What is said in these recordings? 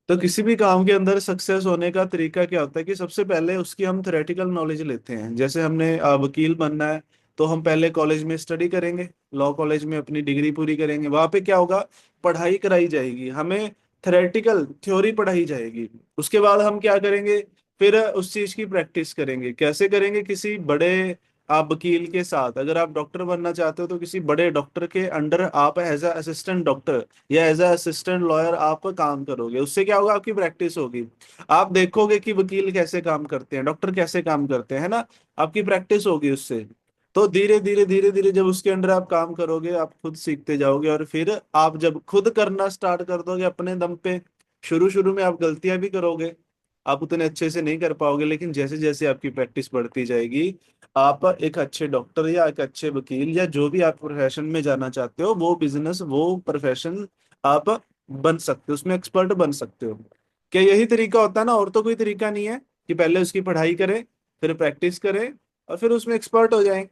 तो किसी भी काम के अंदर सक्सेस होने का तरीका क्या होता है कि सबसे पहले उसकी हम थ्योरेटिकल नॉलेज लेते हैं। जैसे हमने वकील बनना है, तो हम पहले कॉलेज में स्टडी करेंगे, लॉ कॉलेज में अपनी डिग्री पूरी करेंगे। वहां पे क्या होगा, पढ़ाई कराई जाएगी हमें, थ्योरेटिकल थ्योरी पढ़ाई जाएगी। उसके बाद हम क्या करेंगे, फिर उस चीज की प्रैक्टिस करेंगे। कैसे करेंगे, किसी बड़े आप वकील के साथ, अगर आप डॉक्टर बनना चाहते हो तो किसी बड़े डॉक्टर के अंडर आप एज अ असिस्टेंट डॉक्टर या एज अ असिस्टेंट लॉयर आप काम करोगे। उससे क्या होगा, आपकी प्रैक्टिस होगी। आप देखोगे कि वकील कैसे काम करते हैं, डॉक्टर कैसे काम करते हैं, है ना। आपकी प्रैक्टिस होगी उससे। तो धीरे धीरे धीरे धीरे जब उसके अंडर आप काम करोगे, आप खुद सीखते जाओगे। और फिर आप जब खुद करना स्टार्ट कर दोगे अपने दम पे, शुरू शुरू में आप गलतियां भी करोगे, आप उतने अच्छे से नहीं कर पाओगे, लेकिन जैसे जैसे आपकी प्रैक्टिस बढ़ती जाएगी, आप एक अच्छे डॉक्टर या एक अच्छे वकील या जो भी आप प्रोफेशन में जाना चाहते हो, वो बिजनेस वो प्रोफेशन आप बन सकते हो, उसमें एक्सपर्ट बन सकते हो। क्या यही तरीका होता है ना, और तो कोई तरीका नहीं है कि पहले उसकी पढ़ाई करें, फिर प्रैक्टिस करें, और फिर उसमें एक्सपर्ट हो जाएं।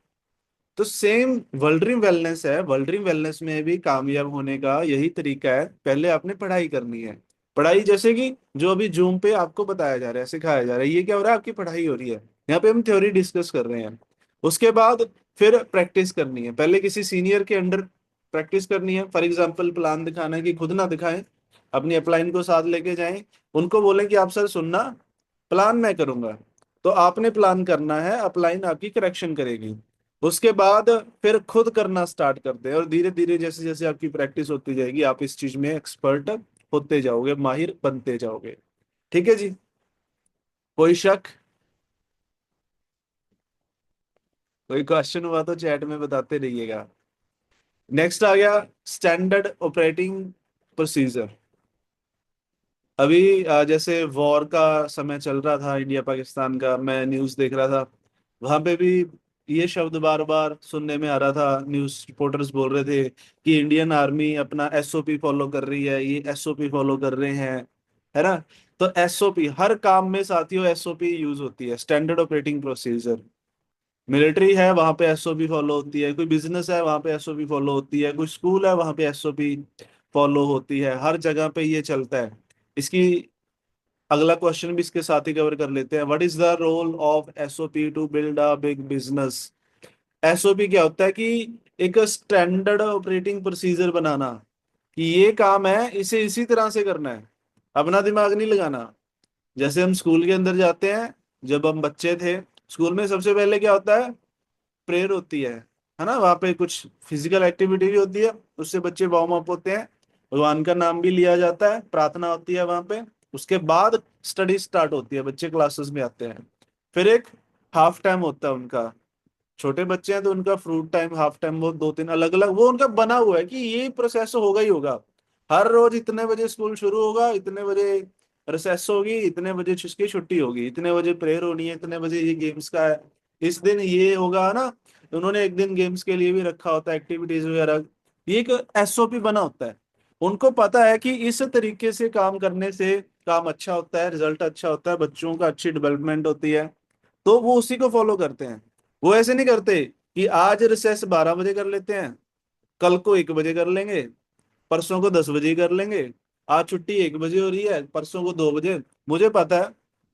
तो सेम वर्ल्ड ड्रीम वेलनेस है, वर्ल्ड ड्रीम वेलनेस में भी कामयाब होने का यही तरीका है। पहले आपने पढ़ाई करनी है। पढ़ाई जैसे कि जो अभी जूम पे आपको बताया जा रहा है, सिखाया जा रहा है, ये क्या हो रहा है, आपकी पढ़ाई हो रही है। यहाँ पे हम थ्योरी डिस्कस कर रहे हैं। उसके बाद फिर प्रैक्टिस करनी है, पहले किसी सीनियर के अंडर प्रैक्टिस करनी है। फॉर एग्जाम्पल प्लान दिखाना है, कि खुद ना दिखाएं, अपनी अपलाइन को साथ लेके जाएं, उनको बोलें कि आप सर सुनना, प्लान मैं करूंगा। तो आपने प्लान करना है, अपलाइन आपकी करेक्शन करेगी। उसके बाद फिर खुद करना स्टार्ट करते हैं, और धीरे धीरे जैसे जैसे आपकी प्रैक्टिस होती जाएगी, आप इस चीज में एक्सपर्ट होते जाओगे, माहिर बनते जाओगे। ठीक है जी। कोई शक, कोई क्वेश्चन हुआ तो चैट में बताते रहिएगा। नेक्स्ट आ गया स्टैंडर्ड ऑपरेटिंग प्रोसीजर। अभी जैसे वॉर का समय चल रहा था, इंडिया पाकिस्तान का, मैं न्यूज़ देख रहा था। वहां पे भी ये शब्द बार बार सुनने में आ रहा था, न्यूज़ रिपोर्टर्स बोल रहे थे कि इंडियन आर्मी अपना एसओपी फॉलो कर रही है, ये एसओपी फॉलो कर रहे हैं, है ना। तो एसओपी हर काम में साथियों, एसओपी यूज होती है, स्टैंडर्ड ऑपरेटिंग प्रोसीजर। मिलिट्री है वहां पे एसओपी फॉलो होती है, कोई बिजनेस है वहां पे एसओपी फॉलो होती है, कोई स्कूल है वहां पे एसओपी फॉलो होती है, हर जगह पे ये चलता है। इसकी अगला क्वेश्चन भी इसके साथ ही कवर कर लेते हैं। What is the role of SOP to build a big business. SOP क्या होता है कि एक स्टैंडर्ड ऑपरेटिंग प्रोसीजर बनाना, कि ये काम है, इसे इसी तरह से करना है, अपना दिमाग नहीं लगाना। जैसे हम स्कूल के अंदर जाते हैं, जब हम बच्चे थे, स्कूल में सबसे पहले क्या होता है, प्रेयर होती है ना। वहाँ पे कुछ फिजिकल एक्टिविटी भी होती है, उससे बच्चे वार्म अप होते हैं, भगवान का नाम भी लिया जाता है, प्रार्थना होती है वहाँ पे। उसके बाद स्टडी स्टार्ट होती है, बच्चे क्लासेस में आते हैं। फिर एक हाफ टाइम होता है उनका, छोटे बच्चे हैं तो उनका फ्रूट टाइम, हाफ टाइम, वो दो तीन अलग अलग वो उनका बना हुआ है कि ये प्रोसेस होगा ही होगा। हर रोज इतने बजे स्कूल शुरू होगा, इतने बजे रिसेस होगी, इतने बजे इसकी छुट्टी होगी, इतने बजे प्रेयर होनी है, इतने बजे ये गेम्स का है, इस दिन ये होगा ना। उन्होंने एक दिन गेम्स के लिए भी रखा होता है, एक्टिविटीज वगैरह। ये एक एसओपी बना होता है। उनको पता है कि इस तरीके से काम करने से काम अच्छा होता है, रिजल्ट अच्छा होता है, बच्चों का अच्छी डेवलपमेंट होती है। तो वो उसी को फॉलो करते हैं। वो ऐसे नहीं करते कि आज रिसेस 12 बजे कर लेते हैं, कल को 1 बजे कर लेंगे, परसों को 10 बजे ही कर लेंगे। आज छुट्टी 1 बजे हो रही है, परसों को 2 बजे। मुझे पता है,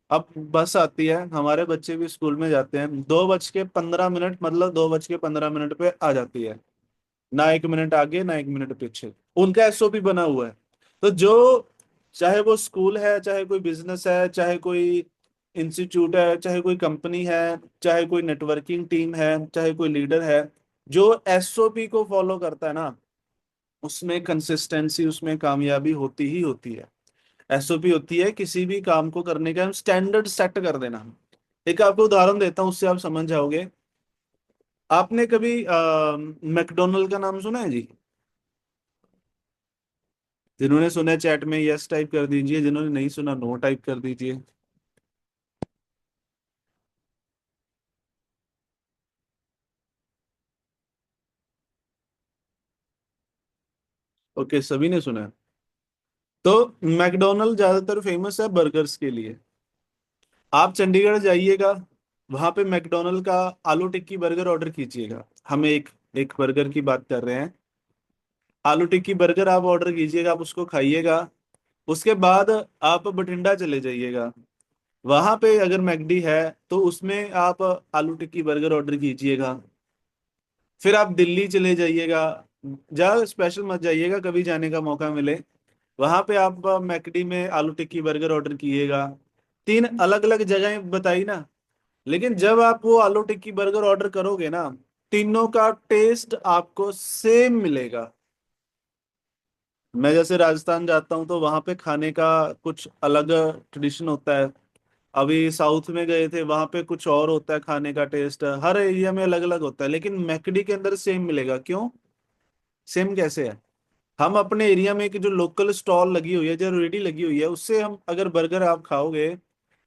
अब बस आती है, हमारे बच्चे भी स्कूल में जाते हैं, 2:15, मतलब 2:15 पे आ जाती है। ना 1 मिनट आगे ना 1 मिनट पीछे, उनका एसओपी बना हुआ है। तो जो, चाहे वो स्कूल है, चाहे कोई बिजनेस है, चाहे कोई इंस्टीट्यूट है, चाहे कोई कंपनी है, चाहे कोई नेटवर्किंग टीम है, चाहे कोई लीडर है, जो एसओपी को फॉलो करता है ना, उसमें कंसिस्टेंसी, उसमें कामयाबी होती ही होती है। एसओपी होती है किसी भी काम को करने का स्टैंडर्ड सेट कर देना। एक आपको उदाहरण देता हूँ, उससे आप समझ जाओगे। आपने कभी मैकडोनल्ड का नाम सुना है जी? जिन्होंने सुना है चैट में यस टाइप कर दीजिए, जिन्होंने नहीं सुना नो टाइप कर दीजिए। ओके, सभी ने सुना है। तो मैकडोनल्ड ज्यादातर फेमस है बर्गर्स के लिए। आप चंडीगढ़ जाइएगा, वहां पे मैकडोनल्ड का आलू टिक्की बर्गर ऑर्डर कीजिएगा। हम एक एक बर्गर की बात कर रहे हैं, आलू टिक्की बर्गर आप ऑर्डर कीजिएगा, आप उसको खाइएगा। उसके बाद आप बठिंडा चले जाइएगा, वहां पे अगर मैकडी है तो उसमें आप आलू टिक्की बर्गर ऑर्डर कीजिएगा। फिर आप दिल्ली चले जाइएगा, जहाँ स्पेशल मत जाइएगा, कभी जाने का मौका मिले, वहां पे आप मैकडी में आलू टिक्की बर्गर ऑर्डर कीजिएगा। तीन अलग अलग जगह बताई ना, लेकिन जब आप वो आलू टिक्की बर्गर ऑर्डर करोगे ना, तीनों का टेस्ट आपको सेम मिलेगा। मैं जैसे राजस्थान जाता हूँ तो वहां पे खाने का कुछ अलग ट्रेडिशन होता है। अभी साउथ में गए थे, वहां पे कुछ और होता है, खाने का टेस्ट हर एरिया में अलग अलग होता है, लेकिन मैकडी के अंदर सेम मिलेगा। क्यों सेम कैसे है? हम अपने एरिया में एक जो लोकल स्टॉल लगी हुई है, जो रेडी लगी हुई है, उससे हम अगर बर्गर आप खाओगे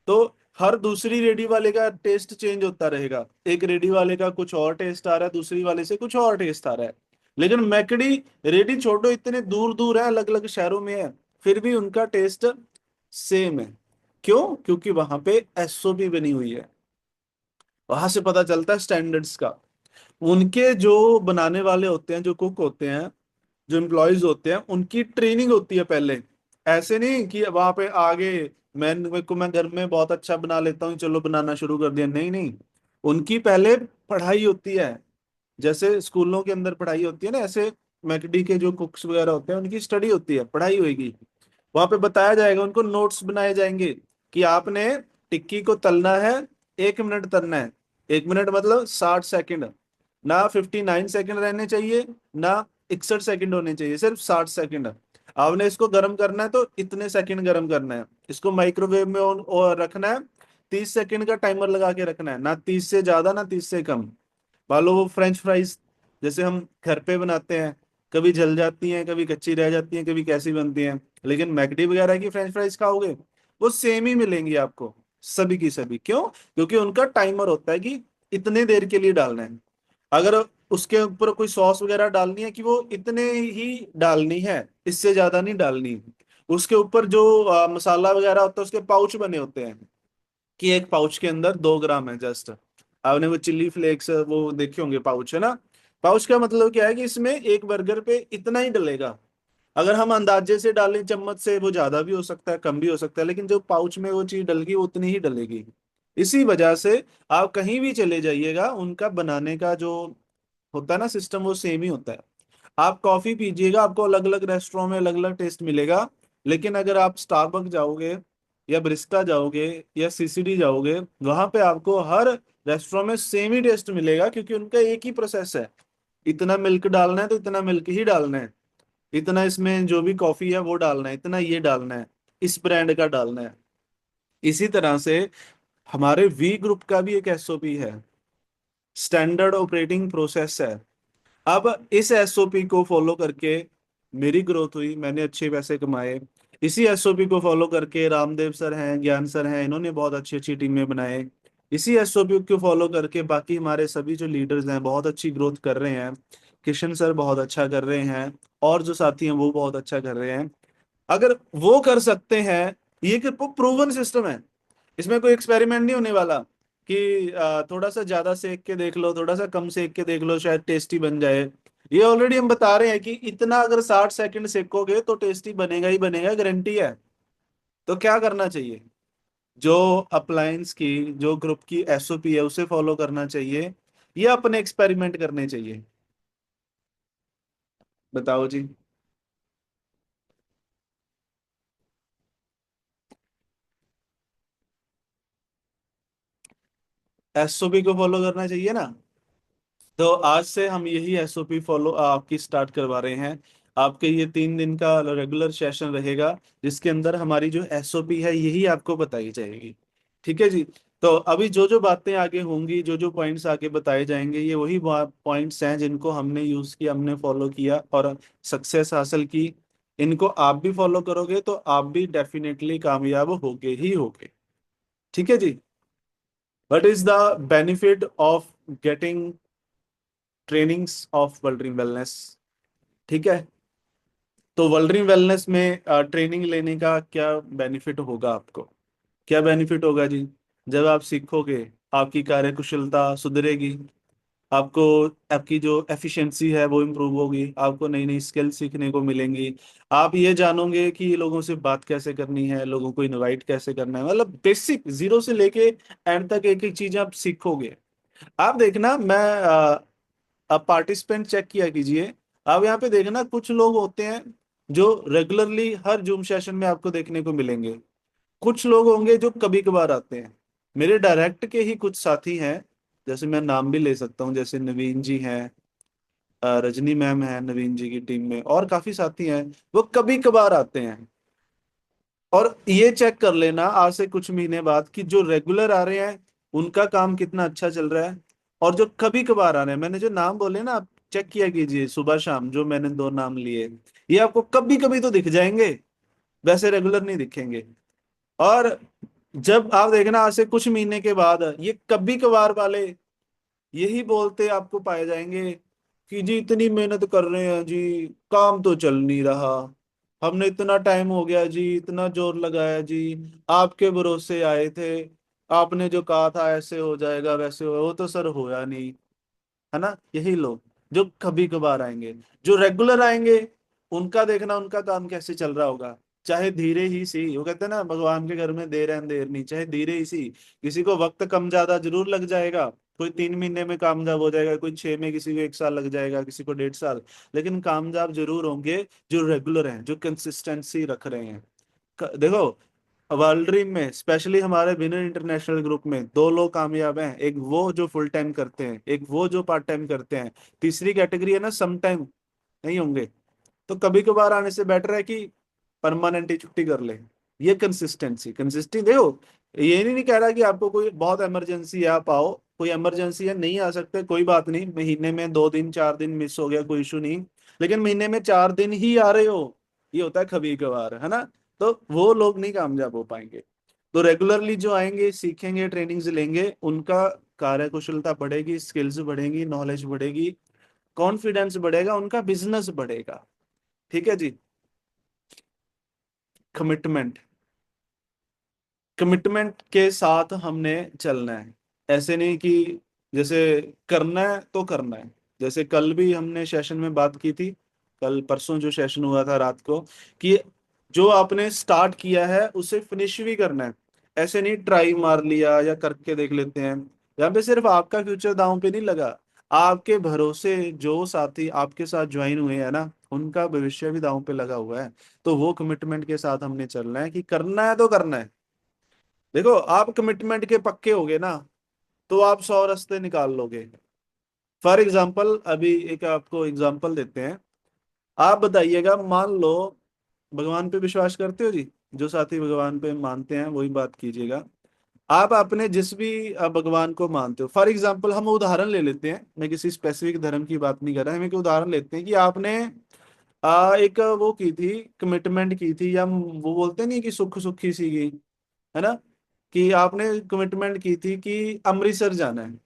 तो हर दूसरी रेडी वाले का टेस्ट चेंज होता रहेगा। एक रेडी वाले का कुछ और टेस्ट आ रहा है, दूसरी वाले से कुछ और टेस्ट आ रहा है। लेकिन मैकडी रेडी छोड़ो, इतने दूर दूर है, अलग अलग शहरों में है, फिर भी उनका टेस्ट सेम है। क्यों? क्योंकि वहां पे एसओपी बनी हुई है। वहां से पता चलता है स्टैंडर्ड्स का। उनके जो बनाने वाले होते हैं, जो कुक होते हैं, जो एम्प्लॉयज होते हैं, उनकी ट्रेनिंग होती है पहले। ऐसे नहीं कि वहां पे आगे मैं घर में बहुत अच्छा बना लेता हूँ, चलो बनाना शुरू कर दिया। नहीं नहीं, उनकी पहले पढ़ाई होती है। जैसे स्कूलों के अंदर पढ़ाई होती है ना, ऐसे मैकडी के जो कुक्स वगैरह होते हैं उनकी स्टडी होती है, पढ़ाई होगी। वहां पे बताया जाएगा, उनको नोट्स बनाए जाएंगे कि आपने टिक्की को तलना है, 1 मिनट तलना है। 1 मिनट मतलब 60 सेकंड, ना 59 सेकंड रहने चाहिए, ना 61 सेकंड होने चाहिए, सिर्फ 60 सेकंड। आपने इसको गर्म करना है तो इतने सेकंड गर्म करना है। इसको माइक्रोवेव में और रखना है, 30 सेकंड का टाइमर लगा के रखना है, ना 30 से ज्यादा ना 30 से कम। मान लो वो फ्रेंच फ्राइज जैसे हम घर पे बनाते हैं, कभी जल जाती हैं, कभी कच्ची रह जाती हैं, कभी कैसी बनती हैं, लेकिन मैकडी वगैरह की फ्रेंच फ्राइज खाओगे, वो सेम ही मिलेंगी आपको, सभी की सभी। क्यों? क्योंकि उनका टाइमर होता है कि इतने देर के लिए डालना है। अगर उसके ऊपर कोई सॉस वगैरह डालनी है, कि वो इतने ही डालनी है, इससे ज्यादा नहीं डालनी। उसके ऊपर जो मसाला वगैरह होता है, उसके पाउच बने होते हैं, कि एक पाउच के अंदर 2 ग्राम है जस्ट। आपने वो चिल्ली फ्लेक्स वो देखे होंगे, पाउच है ना। पाउच का मतलब क्या है कि इसमें एक बर्गर पे इतना ही डलेगा। अगर हम अंदाजे से डालें चम्मच से, वो ज्यादा भी हो सकता है, कम भी हो सकता है, लेकिन जो पाउच में वो चीज डलगी वो उतनी ही डलेगी। इसी वजह से आप कहीं भी चले जाइएगा, उनका बनाने का जो होता है ना सिस्टम, वो सेम ही होता है। आप कॉफी पीजिएगा, आपको अलग अलग रेस्टोरेंट में अलग अलग टेस्ट मिलेगा, लेकिन अगर आप स्टारबक जाओगे या ब्रिस्टा जाओगे या सीसीडी जाओगे, वहां पे आपको हर रेस्टोरेंट में सेम ही टेस्ट मिलेगा, क्योंकि उनका एक ही प्रोसेस है। इतना मिल्क डालना है तो इतना मिल्क ही डालना है, इतना इसमें जो भी कॉफी है वो डालना है, इतना ये डालना है, इस ब्रांड का डालना है। इसी तरह से हमारे वी ग्रुप का भी एक एसओपी है, स्टैंडर्ड ऑपरेटिंग प्रोसेस है। अब इस एसओपी को फॉलो करके मेरी ग्रोथ हुई, मैंने अच्छे पैसे कमाए। इसी एसओपी को फॉलो करके रामदेव सर हैं, ज्ञान सर हैं, इन्होंने बहुत अच्छी अच्छी टीमें बनाए। इसी एसओपी को फॉलो करके बाकी हमारे सभी जो लीडर्स हैं बहुत अच्छी ग्रोथ कर रहे हैं। किशन सर बहुत अच्छा कर रहे हैं, और जो साथी हैं वो बहुत अच्छा कर रहे हैं। अगर वो कर सकते हैं, ये कि प्रूवन सिस्टम है, इसमें कोई एक्सपेरिमेंट नहीं होने वाला कि थोड़ा सा ज्यादा सेक के देख लो, थोड़ा सा कम सेक के देख लो, शायद टेस्टी बन जाए। ये ऑलरेडी हम बता रहे हैं कि इतना अगर 60 सेकंड सेकोगे तो टेस्टी बनेगा ही बनेगा, गारंटी है। तो क्या करना चाहिए? जो अप्लायंस की, जो ग्रुप की एसओपी है, उसे फॉलो करना चाहिए, या अपने एक्सपेरिमेंट करने चाहिए? बताओ जी। एसओपी को फॉलो करना चाहिए ना। तो आज से हम यही एसओपी फॉलो आपकी स्टार्ट करवा रहे हैं। आपके ये 3 दिन का रेगुलर सेशन रहेगा, जिसके अंदर हमारी जो एसओपी है यही आपको बताई जाएगी। ठीक है जी। तो अभी जो जो बातें आगे होंगी, जो जो पॉइंट्स आगे बताए जाएंगे, ये वही पॉइंट्स हैं जिनको हमने यूज किया, हमने फॉलो किया और सक्सेस हासिल की। इनको आप भी फॉलो करोगे तो आप भी डेफिनेटली कामयाब होगे ही होगे। ठीक है जी। What is the benefit of getting trainings of world wellness? ठीक है। तो वर्ल्ड वेलनेस में ट्रेनिंग लेने का क्या बेनिफिट होगा आपको? क्या बेनिफिट होगा जी? जब आप सीखोगे, आपकी कार्यकुशलता सुधरेगी, आपको आपकी जो एफिशिएंसी है वो इम्प्रूव होगी, आपको नई नई स्किल सीखने को मिलेंगी। आप ये जानोगे कि लोगों से बात कैसे करनी है, लोगों को इनवाइट कैसे करना है, मतलब बेसिक जीरो से लेके एंड तक एक एक चीज आप सीखोगे। आप देखना, मैं आप पार्टिसिपेंट चेक किया कीजिए। आप यहाँ पे देखना कुछ लोग होते हैं जो रेगुलरली हर जूम सेशन में आपको देखने को मिलेंगे, कुछ लोग होंगे जो कभी कभार आते हैं। मेरे डायरेक्ट के ही कुछ साथी हैं, जैसे मैं नाम भी ले सकता हूँ, जैसे नवीन जी हैं, रजनी मैम है नवीन जी की टीम में, और काफी साथी हैं, वो कभी कभार आते हैं। और ये चेक कर लेना आज से कुछ महीने बाद कि जो रेगुलर आ रहे हैं उनका काम कितना अच्छा चल रहा है, और जो कभी कभार आ रहे हैं, मैंने जो नाम बोले ना, आप चेक किया कीजिए सुबह शाम, जो मैंने दो नाम लिए, ये आपको कभी कभी तो दिख जाएंगे, वैसे रेगुलर नहीं दिखेंगे। और जब आप देखना आज से कुछ महीने के बाद ये कभी कभार वाले यही बोलते आपको पाए जाएंगे कि जी इतनी मेहनत कर रहे हैं जी, काम तो चल नहीं रहा, हमने इतना टाइम हो गया जी, इतना जोर लगाया जी, आपके भरोसे आए थे, आपने जो कहा था ऐसे हो जाएगा वैसे हो, वो तो सर होया नहीं। है ना, यही लोग जो कभी कभार आएंगे। जो रेगुलर आएंगे उनका देखना उनका काम कैसे चल रहा होगा, चाहे धीरे ही सी, वो कहते हैं ना भगवान के घर में देर है अंधेर नहीं, चाहे धीरे ही सी, किसी को वक्त कम ज्यादा जरूर लग जाएगा, कोई 3 महीने में कामयाब हो जाएगा, कोई 6 में, किसी को 1 साल लग जाएगा, किसी को 1.5 साल, लेकिन कामयाब जरूर होंगे जो रेगुलर हैं, जो कंसिस्टेंसी रख रहे हैं। देखो, वर्ल्ड ड्रीम में स्पेशली हमारे विनर इंटरनेशनल ग्रुप में दो लोग कामयाब हैं, एक वो जो फुल टाइम करते हैं, एक वो जो पार्ट टाइम करते हैं, तीसरी कैटेगरी है ना सम टाइम नहीं होंगे। तो कभी कभार आने से बेटर है कि परमानेंट ही छुट्टी कर ले। ये कंसिस्टेंसी देखो, ये नहीं कह रहा कि आपको कोई बहुत इमरजेंसी है आप आओ, कोई इमरजेंसी है नहीं आ सकते, कोई बात नहीं, महीने में 2 दिन 4 दिन मिस हो गया कोई इशू नहीं, लेकिन महीने में 4 दिन ही आ रहे हो, ये होता है कभी कभार, है ना। तो वो लोग नहीं कामयाब हो पाएंगे। तो रेगुलरली जो आएंगे, सीखेंगे, ट्रेनिंग्स लेंगे, उनका कार्य कुशलता बढ़ेगी, स्किल्स बढ़ेगी, नॉलेज बढ़ेगी, कॉन्फिडेंस बढ़ेगा, उनका बिजनेस बढ़ेगा। ठीक है जी। कमिटमेंट, कमिटमेंट के साथ हमने चलना है। ऐसे नहीं कि जैसे करना है तो करना है। जैसे कल भी हमने सेशन में बात की थी, कल परसों जो सेशन हुआ था रात को, कि जो आपने स्टार्ट किया है उसे फिनिश भी करना है। ऐसे नहीं ट्राई मार लिया या करके देख लेते हैं। यहाँ पे सिर्फ आपका फ्यूचर दांव पे नहीं लगा, आपके भरोसे जो साथी आपके साथ ज्वाइन हुए हैं ना, उनका भविष्य भी दांव पे लगा हुआ है। तो वो कमिटमेंट के साथ हमने चलना है कि करना है तो करना है। देखो, आप कमिटमेंट के पक्के होगे ना, तो आप 100 रास्ते निकाल लोगे। फॉर एग्जाम्पल, अभी एक आपको एग्जाम्पल देते हैं। आप बताइएगा, मान लो, भगवान पे विश्वास करते हो जी, जो साथी भगवान पे मानते हैं वही बात कीजिएगा। आप अपने जिस भी भगवान को मानते हो, फॉर एग्जाम्पल हम उदाहरण ले लेते हैं, मैं किसी स्पेसिफिक धर्म की बात नहीं कर रहा, हम एक उदाहरण लेते हैं कि आपने एक वो की थी, कमिटमेंट की थी, या वो बोलते नहीं कि सुख सुखी सी गई, है ना, कि आपने कमिटमेंट की थी कि अमृतसर जाना है।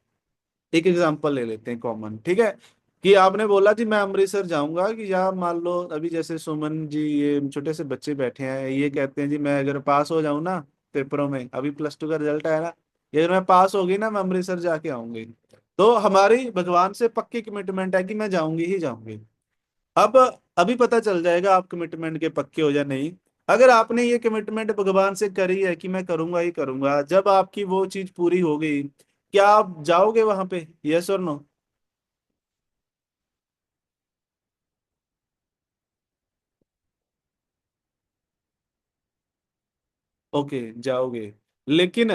एक एग्जांपल ले लेते हैं कॉमन, ठीक है, कि आपने बोला जी मैं अमृतसर जाऊंगा, कि या मान लो अभी जैसे सुमन जी, ये छोटे से बच्चे बैठे हैं, ये कहते हैं जी मैं अगर पास हो जाऊं ना पेपरों में, अभी +2 का रिजल्ट आया ना, ये अगर मैं पास होगी ना मैं अमृतसर जाके आऊंगी। तो हमारी भगवान से पक्की कमिटमेंट है कि मैं जाऊंगी ही जाऊंगी। अब अभी पता चल जाएगा आप कमिटमेंट के पक्के हो या नहीं। अगर आपने ये कमिटमेंट भगवान से करी है कि मैं करूंगा ही करूंगा, जब आपकी वो चीज पूरी हो गई, क्या आप जाओगे वहां पे, यस और नो? ओके, जाओगे। लेकिन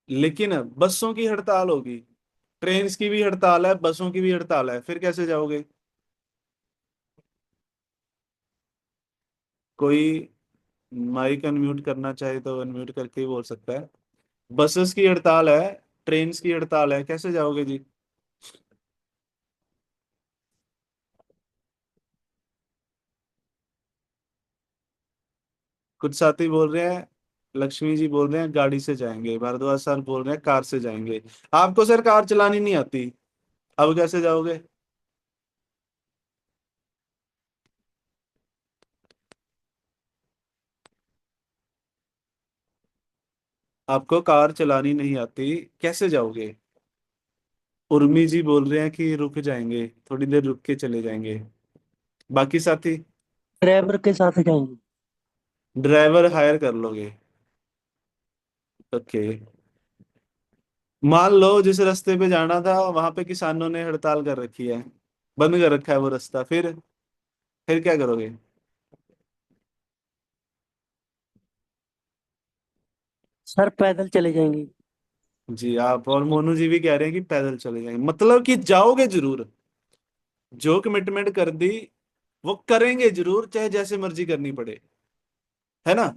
लेकिन बसों की हड़ताल होगी, ट्रेन्स की भी हड़ताल है, बसों की भी हड़ताल है, फिर कैसे जाओगे? कोई माइक अनम्यूट करना चाहे तो अनम्यूट करके ही बोल सकता है। बसेस की हड़ताल है, ट्रेन्स की हड़ताल है, कैसे जाओगे जी? कुछ साथी बोल रहे हैं, लक्ष्मी जी बोल रहे हैं गाड़ी से जाएंगे, भारद्वाज सर बोल रहे हैं कार से जाएंगे। आपको सर कार चलानी नहीं आती, अब कैसे जाओगे? आपको कार चलानी नहीं आती, कैसे जाओगे? उर्मी जी बोल रहे हैं कि रुक जाएंगे, थोड़ी देर रुक के चले जाएंगे। बाकी साथी? ड्राइवर के साथ जाएंगे। ड्राइवर हायर कर लोगे? ओके। मान लो जिस रास्ते पे जाना था वहां पे किसानों ने हड़ताल कर रखी है, बंद कर रखा है वो रास्ता, फिर क्या करोगे? सर पैदल चले जाएंगे। जी, आप और मोनू जी भी कह रहे हैं कि पैदल चले जाएंगे, मतलब कि जाओगे जरूर। जो कमिटमेंट कर दी वो करेंगे जरूर, चाहे जैसे मर्जी करनी पड़े, है ना?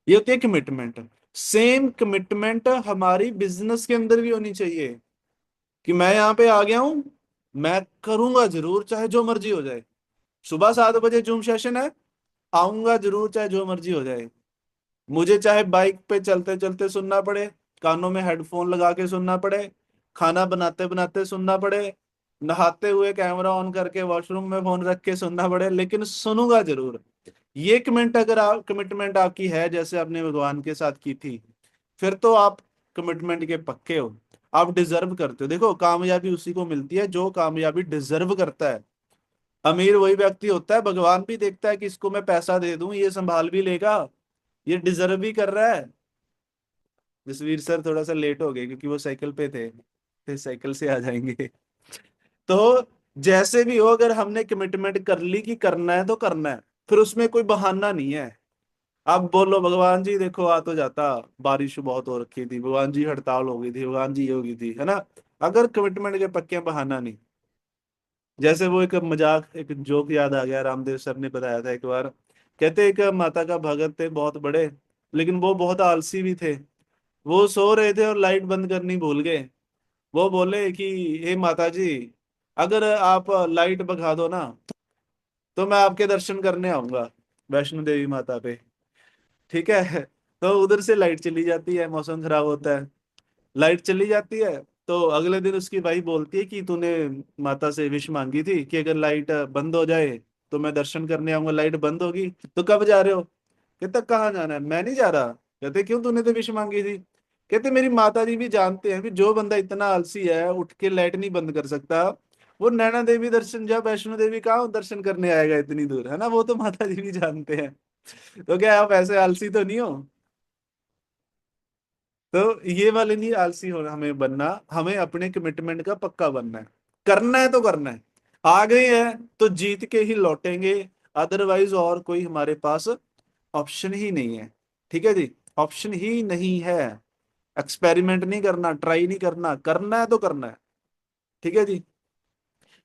ये होती है कमिटमेंट। सेम कमिटमेंट हमारी बिजनेस के अंदर भी होनी चाहिए, कि मैं यहाँ पे आ गया हूं, मैं करूंगा जरूर चाहे जो मर्जी हो जाए। सुबह 7 बजे जूम सेशन है, आऊंगा जरूर चाहे जो मर्जी हो जाए। मुझे चाहे बाइक पे चलते चलते सुनना पड़े, कानों में हेडफोन लगा के सुनना पड़े, खाना बनाते बनाते सुनना पड़े, नहाते हुए कैमरा ऑन करके वॉशरूम में फोन रख के सुनना पड़े, लेकिन सुनूंगा जरूर। ये कमिट अगर आप कमिटमेंट आपकी है जैसे आपने भगवान के साथ की थी, फिर तो आप कमिटमेंट के पक्के हो। आप डिजर्व करते हो। देखो, कामयाबी उसी को मिलती है जो कामयाबी डिजर्व करता है। अमीर वही व्यक्ति होता है, भगवान भी देखता है कि इसको मैं पैसा दे दूं, ये संभाल भी लेगा, ये डिजर्व भी कर रहा है। जसवीर सर थोड़ा सा लेट हो गए क्योंकि वो साइकिल पे थे, फिर साइकिल से आ जाएंगे। तो जैसे भी हो, अगर हमने कमिटमेंट कर ली कि करना है तो करना है, फिर उसमें कोई बहाना नहीं है। अब बोलो भगवान जी देखो आ तो जाता, बारिश बहुत हो रखी थी, भगवान जी हड़ताल हो गई थी, भगवान जी ये हो गई थी, है ना? अगर कमिटमेंट के पक्के हैं, बहाना नहीं। जैसे वो एक मजाक, एक जोक याद आ गया, रामदेव सर ने बताया था एक बार। कहते एक माता का भगत थे बहुत बड़े, लेकिन वो बहुत आलसी भी थे। वो सो रहे थे और लाइट बंद करनी भूल गए। वो बोले कि हे माता जी, अगर आप लाइट भगा दो ना तो मैं आपके दर्शन करने आऊंगा वैष्णो देवी माता पे। ठीक है। तो उधर से लाइट चली जाती है, मौसम खराब होता है, लाइट चली जाती है। तो अगले दिन उसकी वाइफ बोलती है कि तूने माता से विश मांगी थी कि अगर लाइट बंद हो जाए तो मैं दर्शन करने आऊंगा, लाइट बंद होगी तो कब जा रहे हो? कहते कहाँ जाना है, मैं नहीं जा रहा। कहते क्यों, तूने तो विश मांगी थी। कहते मेरी माता जी भी जानते हैं कि जो बंदा इतना आलसी है उठ के लाइट नहीं बंद कर सकता, वो नैना देवी दर्शन या वैष्णो देवी कहाँ दर्शन करने आएगा इतनी दूर, है ना? वो तो माता जी भी जानते हैं। तो क्या आप ऐसे आलसी तो नहीं हो? तो ये वाले नहीं आलसी होना हमें बनना, हमें अपने कमिटमेंट का पक्का बनना है। करना है तो करना है, आ गए हैं तो जीत के ही लौटेंगे, अदरवाइज और कोई हमारे पास ऑप्शन ही नहीं है। ठीक है जी, ऑप्शन ही नहीं है। एक्सपेरिमेंट नहीं करना, ट्राई नहीं करना, करना है तो करना है। ठीक है जी।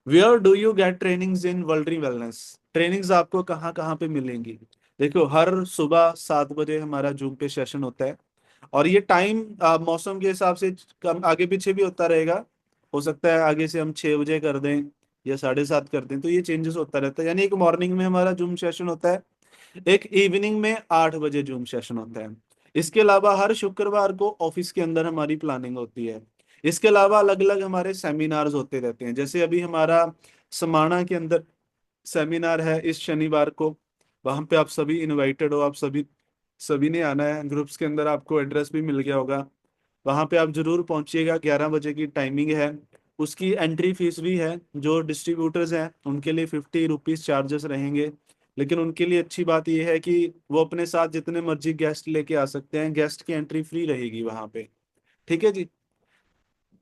Where do you get trainings in world wellness? Trainings आपको कहाँ कहाँ पे मिलेंगी? देखो, हर सुबह 7 बजे हमारा जूम पे सेशन होता है, और ये टाइम मौसम के हिसाब से कम आगे पीछे भी होता रहेगा। हो सकता है आगे से हम 6 बजे कर दें या 7:30 कर दें, तो ये चेंजेस होता रहता है। यानी एक मॉर्निंग में हमारा जूम सेशन होता है, एक इवनिंग में 8 बजे जूम सेशन होता है। इसके अलावा हर शुक्रवार को ऑफिस के अंदर हमारी प्लानिंग होती है। इसके अलावा अलग अलग हमारे सेमिनार्स होते रहते हैं। जैसे अभी हमारा समाणा के अंदर सेमिनार है इस शनिवार को, वहां पे आप सभी इनवाइटेड हो, आप सभी सभी ने आना है। ग्रुप्स के अंदर आपको एड्रेस भी मिल गया होगा, वहां पे आप जरूर पहुंचिएगा। 11 बजे की टाइमिंग है। उसकी एंट्री फीस भी है। जो डिस्ट्रीब्यूटर्स हैं उनके लिए 50 रुपीज चार्जेस रहेंगे, लेकिन उनके लिए अच्छी बात यह है कि वो अपने साथ जितने मर्जी गेस्ट लेके आ सकते हैं, गेस्ट की एंट्री फ्री रहेगी वहां पे। ठीक है जी।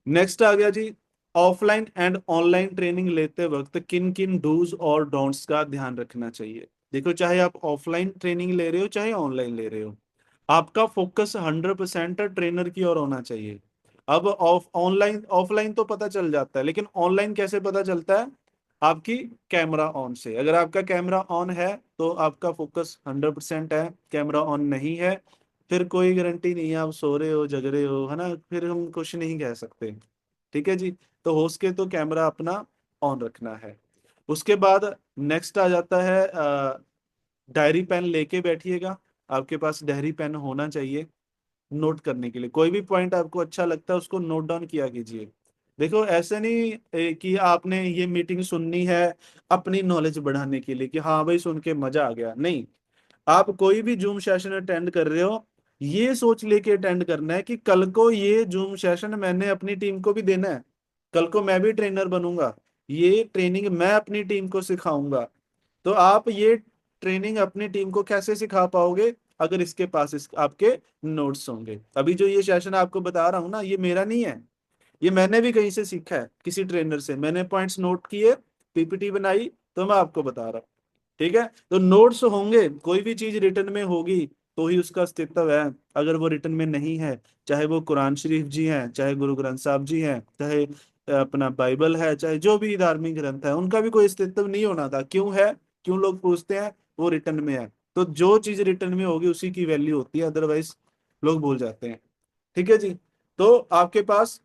नेक्स्ट आ गया जी, ऑफलाइन एंड ऑनलाइन ट्रेनिंग लेते वक्त किन किन डूज और डोंट्स का ध्यान रखना चाहिए? देखो, चाहे आप ऑफलाइन ट्रेनिंग ले रहे हो चाहे ऑनलाइन ले रहे हो, आपका फोकस 100% ट्रेनर की ओर होना चाहिए। अब ऑनलाइन ऑफलाइन तो पता चल जाता है, लेकिन ऑनलाइन कैसे पता चलता है? आपकी कैमरा ऑन से। अगर आपका कैमरा ऑन है तो आपका फोकस 100% है, कैमरा ऑन नहीं है फिर कोई गारंटी नहीं है, आप सो रहे हो जग रहे हो, है ना, फिर हम कुछ नहीं कह सकते। ठीक है जी। तो हो सके तो कैमरा अपना ऑन रखना है। उसके बाद नेक्स्ट आ जाता है, डायरी पेन लेके बैठिएगा। आपके पास डायरी पेन होना चाहिए नोट करने के लिए। कोई भी पॉइंट आपको अच्छा लगता है उसको नोट डाउन किया कीजिए। देखो, ऐसे नहीं कि आपने ये मीटिंग सुननी है अपनी नॉलेज बढ़ाने के लिए कि हाँ भाई सुन के मजा आ गया, नहीं। आप कोई भी जूम सेशन अटेंड कर रहे हो, ये सोच लेके अटेंड करना है कि कल को ये जूम सेशन मैंने अपनी टीम को भी देना है, कल को मैं भी ट्रेनर बनूंगा, ये ट्रेनिंग मैं अपनी टीम को सिखाऊंगा। तो आप ये ट्रेनिंग अपनी टीम को कैसे सिखा पाओगे, अगर इसके पास आपके नोट्स होंगे। अभी जो ये सेशन आपको बता रहा हूँ ना, ये मेरा नहीं है, ये मैंने भी कहीं से सीखा है, किसी ट्रेनर से मैंने पॉइंट्स नोट किए, पीपीटी बनाई, तो मैं आपको बता रहा हूँ। ठीक है, तो नोट्स होंगे, कोई भी चीज रिटर्न में होगी तो ही उसका अस्तित्व है। अगर वो रिटर्न में नहीं है, चाहे वो कुरान शरीफ जी है, चाहे गुरु ग्रंथ साहब जी हैं, चाहे अपना बाइबल है, चाहे जो भी धार्मिक ग्रंथ है, उनका भी कोई अस्तित्व नहीं होना था। क्यों है, क्यों लोग पूछते हैं, वो रिटर्न में है। तो जो चीज रिटर्न में होगी उसी की वैल्यू होती है, अदरवाइज लोग भूल जाते हैं। ठीक है जी, तो आपके पास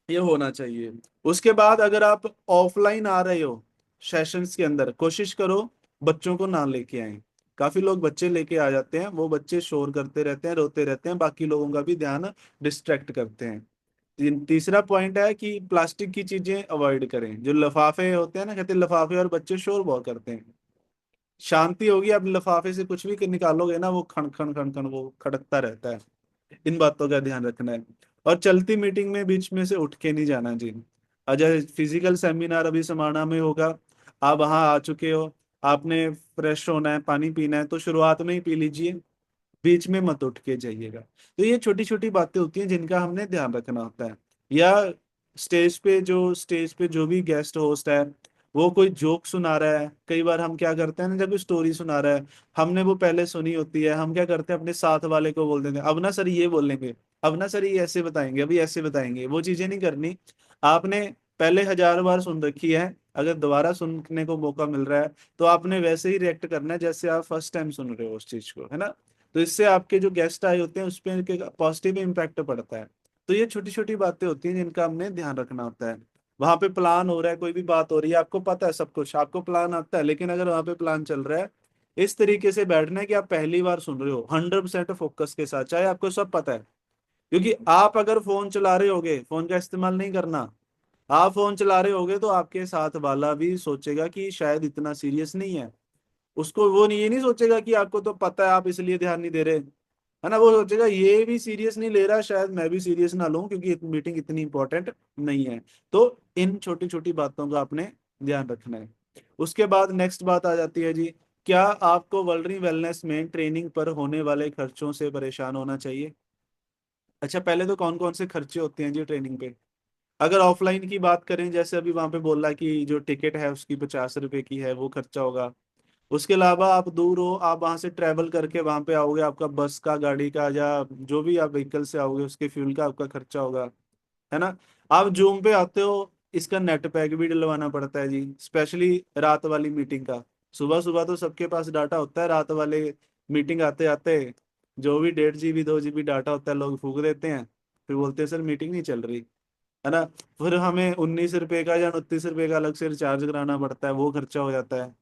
ये होना चाहिए। उसके बाद अगर आप ऑफलाइन आ रहे हो सेशंस के अंदर, कोशिश करो बच्चों को ना लेके आए। काफी लोग बच्चे लेके आ जाते हैं, वो बच्चे शोर करते रहते हैं, रोते रहते हैं, बाकी लोगों का भी ध्यान डिस्ट्रैक्ट करते हैं। तीसरा पॉइंट है कि प्लास्टिक की चीजें अवॉइड करें। जो लिफाफे होते हैं ना, कहते हैं लिफाफे और बच्चे शोर बहुत करते हैं। शांति होगी, अब लिफाफे से कुछ भी निकालोगे ना, वो खन खन खन खन वो खड़कता रहता है। इन बातों का ध्यान रखना है। और चलती मीटिंग में बीच में से उठ के नहीं जाना जी। अजय, फिजिकल सेमिनार अभी समाना में होगा, आप वहां आ चुके हो, आपने फ्रेश होना है, पानी पीना है, तो शुरुआत में ही पी लीजिए, बीच में मत उठ के जाइएगा। तो ये छोटी छोटी बातें होती हैं जिनका हमने ध्यान रखना होता है। या स्टेज पे जो भी गेस्ट होस्ट है, वो कोई जोक सुना रहा है, कई बार हम क्या करते हैं ना, जब कोई स्टोरी सुना रहा है, हमने वो पहले सुनी होती है, हम क्या करते हैं अपने साथ वाले को बोल देते हैं, अब ना सर ये बोलेंगे, अब ना सर ये ऐसे बताएंगे, अभी ऐसे बताएंगे। वो चीजें नहीं करनी। आपने पहले 1000 बार सुन रखी है, अगर दोबारा सुनने को मौका मिल रहा है तो आपने वैसे ही रिएक्ट करना है जैसे आप फर्स्ट टाइम सुन रहे हो उस चीज को, है ना। तो इससे आपके जो गेस्ट आए होते हैं उस पर पॉजिटिव इम्पैक्ट पड़ता है। तो ये छोटी छोटी बातें होती हैं जिनका हमने ध्यान रखना होता है। वहां पे प्लान हो रहा है, कोई भी बात हो रही है, आपको पता है सब कुछ, आपको प्लान आता है, लेकिन अगर वहां पे प्लान चल रहा है, इस तरीके से बैठना है कि आप पहली बार सुन रहे हो 100% फोकस के साथ, चाहे आपको सब पता है। क्योंकि आप अगर फोन चला रहे होगे, फोन का इस्तेमाल नहीं करना, आप फोन चला रहे होगे, तो आपके साथ वाला भी सोचेगा कि शायद इतना सीरियस नहीं है। उसको वो नहीं, ये नहीं सोचेगा कि आपको तो पता है आप इसलिए ध्यान नहीं दे रहे, है ना। वो सोचेगा ये भी सीरियस नहीं ले रहा, शायद मैं भी सीरियस ना लूं, क्योंकि मीटिंग इतनी इंपॉर्टेंट नहीं है। तो इन छोटी छोटी बातों का आपने ध्यान रखना है। उसके बाद नेक्स्ट बात आ जाती है जी, क्या आपको वर्ल्ड वेलनेस में ट्रेनिंग पर होने वाले खर्चों से परेशान होना चाहिए। अच्छा, पहले तो कौन कौन से खर्चे होते हैं जी ट्रेनिंग पे। अगर ऑफलाइन की बात करें, जैसे अभी वहां पे बोला कि जो टिकट है उसकी 50 रुपए की है, वो खर्चा होगा। उसके अलावा आप दूर हो, आप वहां से ट्रेवल करके वहां पे आओगे, आपका बस का, गाड़ी का, या जो भी आप व्हीकल से आओगे उसके फ्यूल का आपका खर्चा होगा, है ना। आप जूम पे आते हो, इसका नेट पैक भी डलवाना पड़ता है जी, स्पेशली रात वाली मीटिंग का। सुबह सुबह तो सबके पास डाटा होता है, रात वाले मीटिंग आते आते जो भी 1.5 GB 2 GB डाटा होता है लोग फूक देते हैं, फिर बोलते हैं सर मीटिंग नहीं चल रही, है ना। फिर हमें 19 रुपए का या 29 रुपए का अलग से रिचार्ज कराना पड़ता है, वो खर्चा हो जाता है।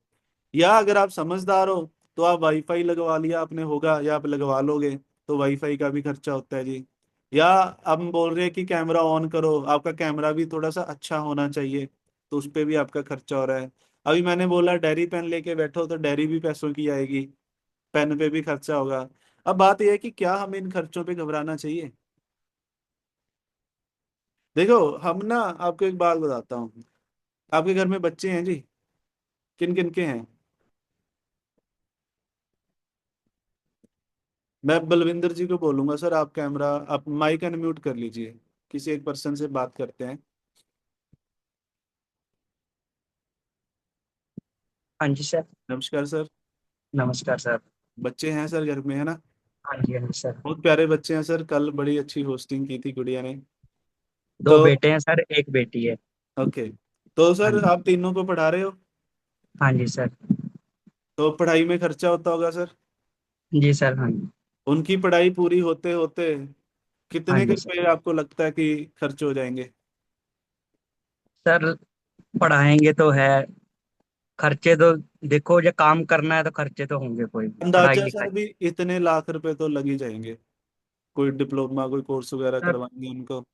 या अगर आप समझदार हो तो आप वाईफाई लगवा लिया आपने, होगा या आप लगवा लोगे, तो वाईफाई का भी खर्चा होता है जी। या अब हम बोल रहे हैं कि कैमरा ऑन करो, आपका कैमरा भी थोड़ा सा अच्छा होना चाहिए, तो उस पे भी आपका खर्चा हो रहा है। अभी मैंने बोला डायरी पेन लेके बैठो, तो डायरी भी पैसों की आएगी, पेन पे भी खर्चा होगा। अब बात यह है कि क्या हमें इन खर्चों पे घबराना चाहिए। देखो, हम ना आपको एक बात बताता हूँ, आपके घर में बच्चे हैं जी, किन किन के हैं। मैं बलविंदर जी को बोलूंगा, सर आप कैमरा, आप माइक अनम्यूट कर लीजिए, किसी एक पर्सन से बात करते हैं। हाँ जी सर। नमस्कार सर। नमस्कार सर। बच्चे हैं सर घर में, है ना। हाँ जी, हाँ जी सर। बहुत प्यारे बच्चे हैं सर, कल बड़ी अच्छी होस्टिंग की थी गुड़िया ने। दो तो बेटे हैं सर, एक बेटी है। ओके, तो हाँ सर जी। आप तीनों को पढ़ा रहे हो, हाँ जी सर। तो पढ़ाई में खर्चा होता होगा सर। जी सर। हाँ जी। उनकी पढ़ाई पूरी होते होते हाँ कितने के जी सर। रुपए आपको लगता है कि खर्च हो जाएंगे। सर पढ़ाएंगे तो है, खर्चे तो देखो, जो काम करना है तो खर्चे तो होंगे, कोई भी पढ़ाई अंदाजा लिखाई। सर भी इतने लाख रुपए तो लग ही जाएंगे, कोई डिप्लोमा कोई कोर्स वगैरह सर करवाएंगे उनको।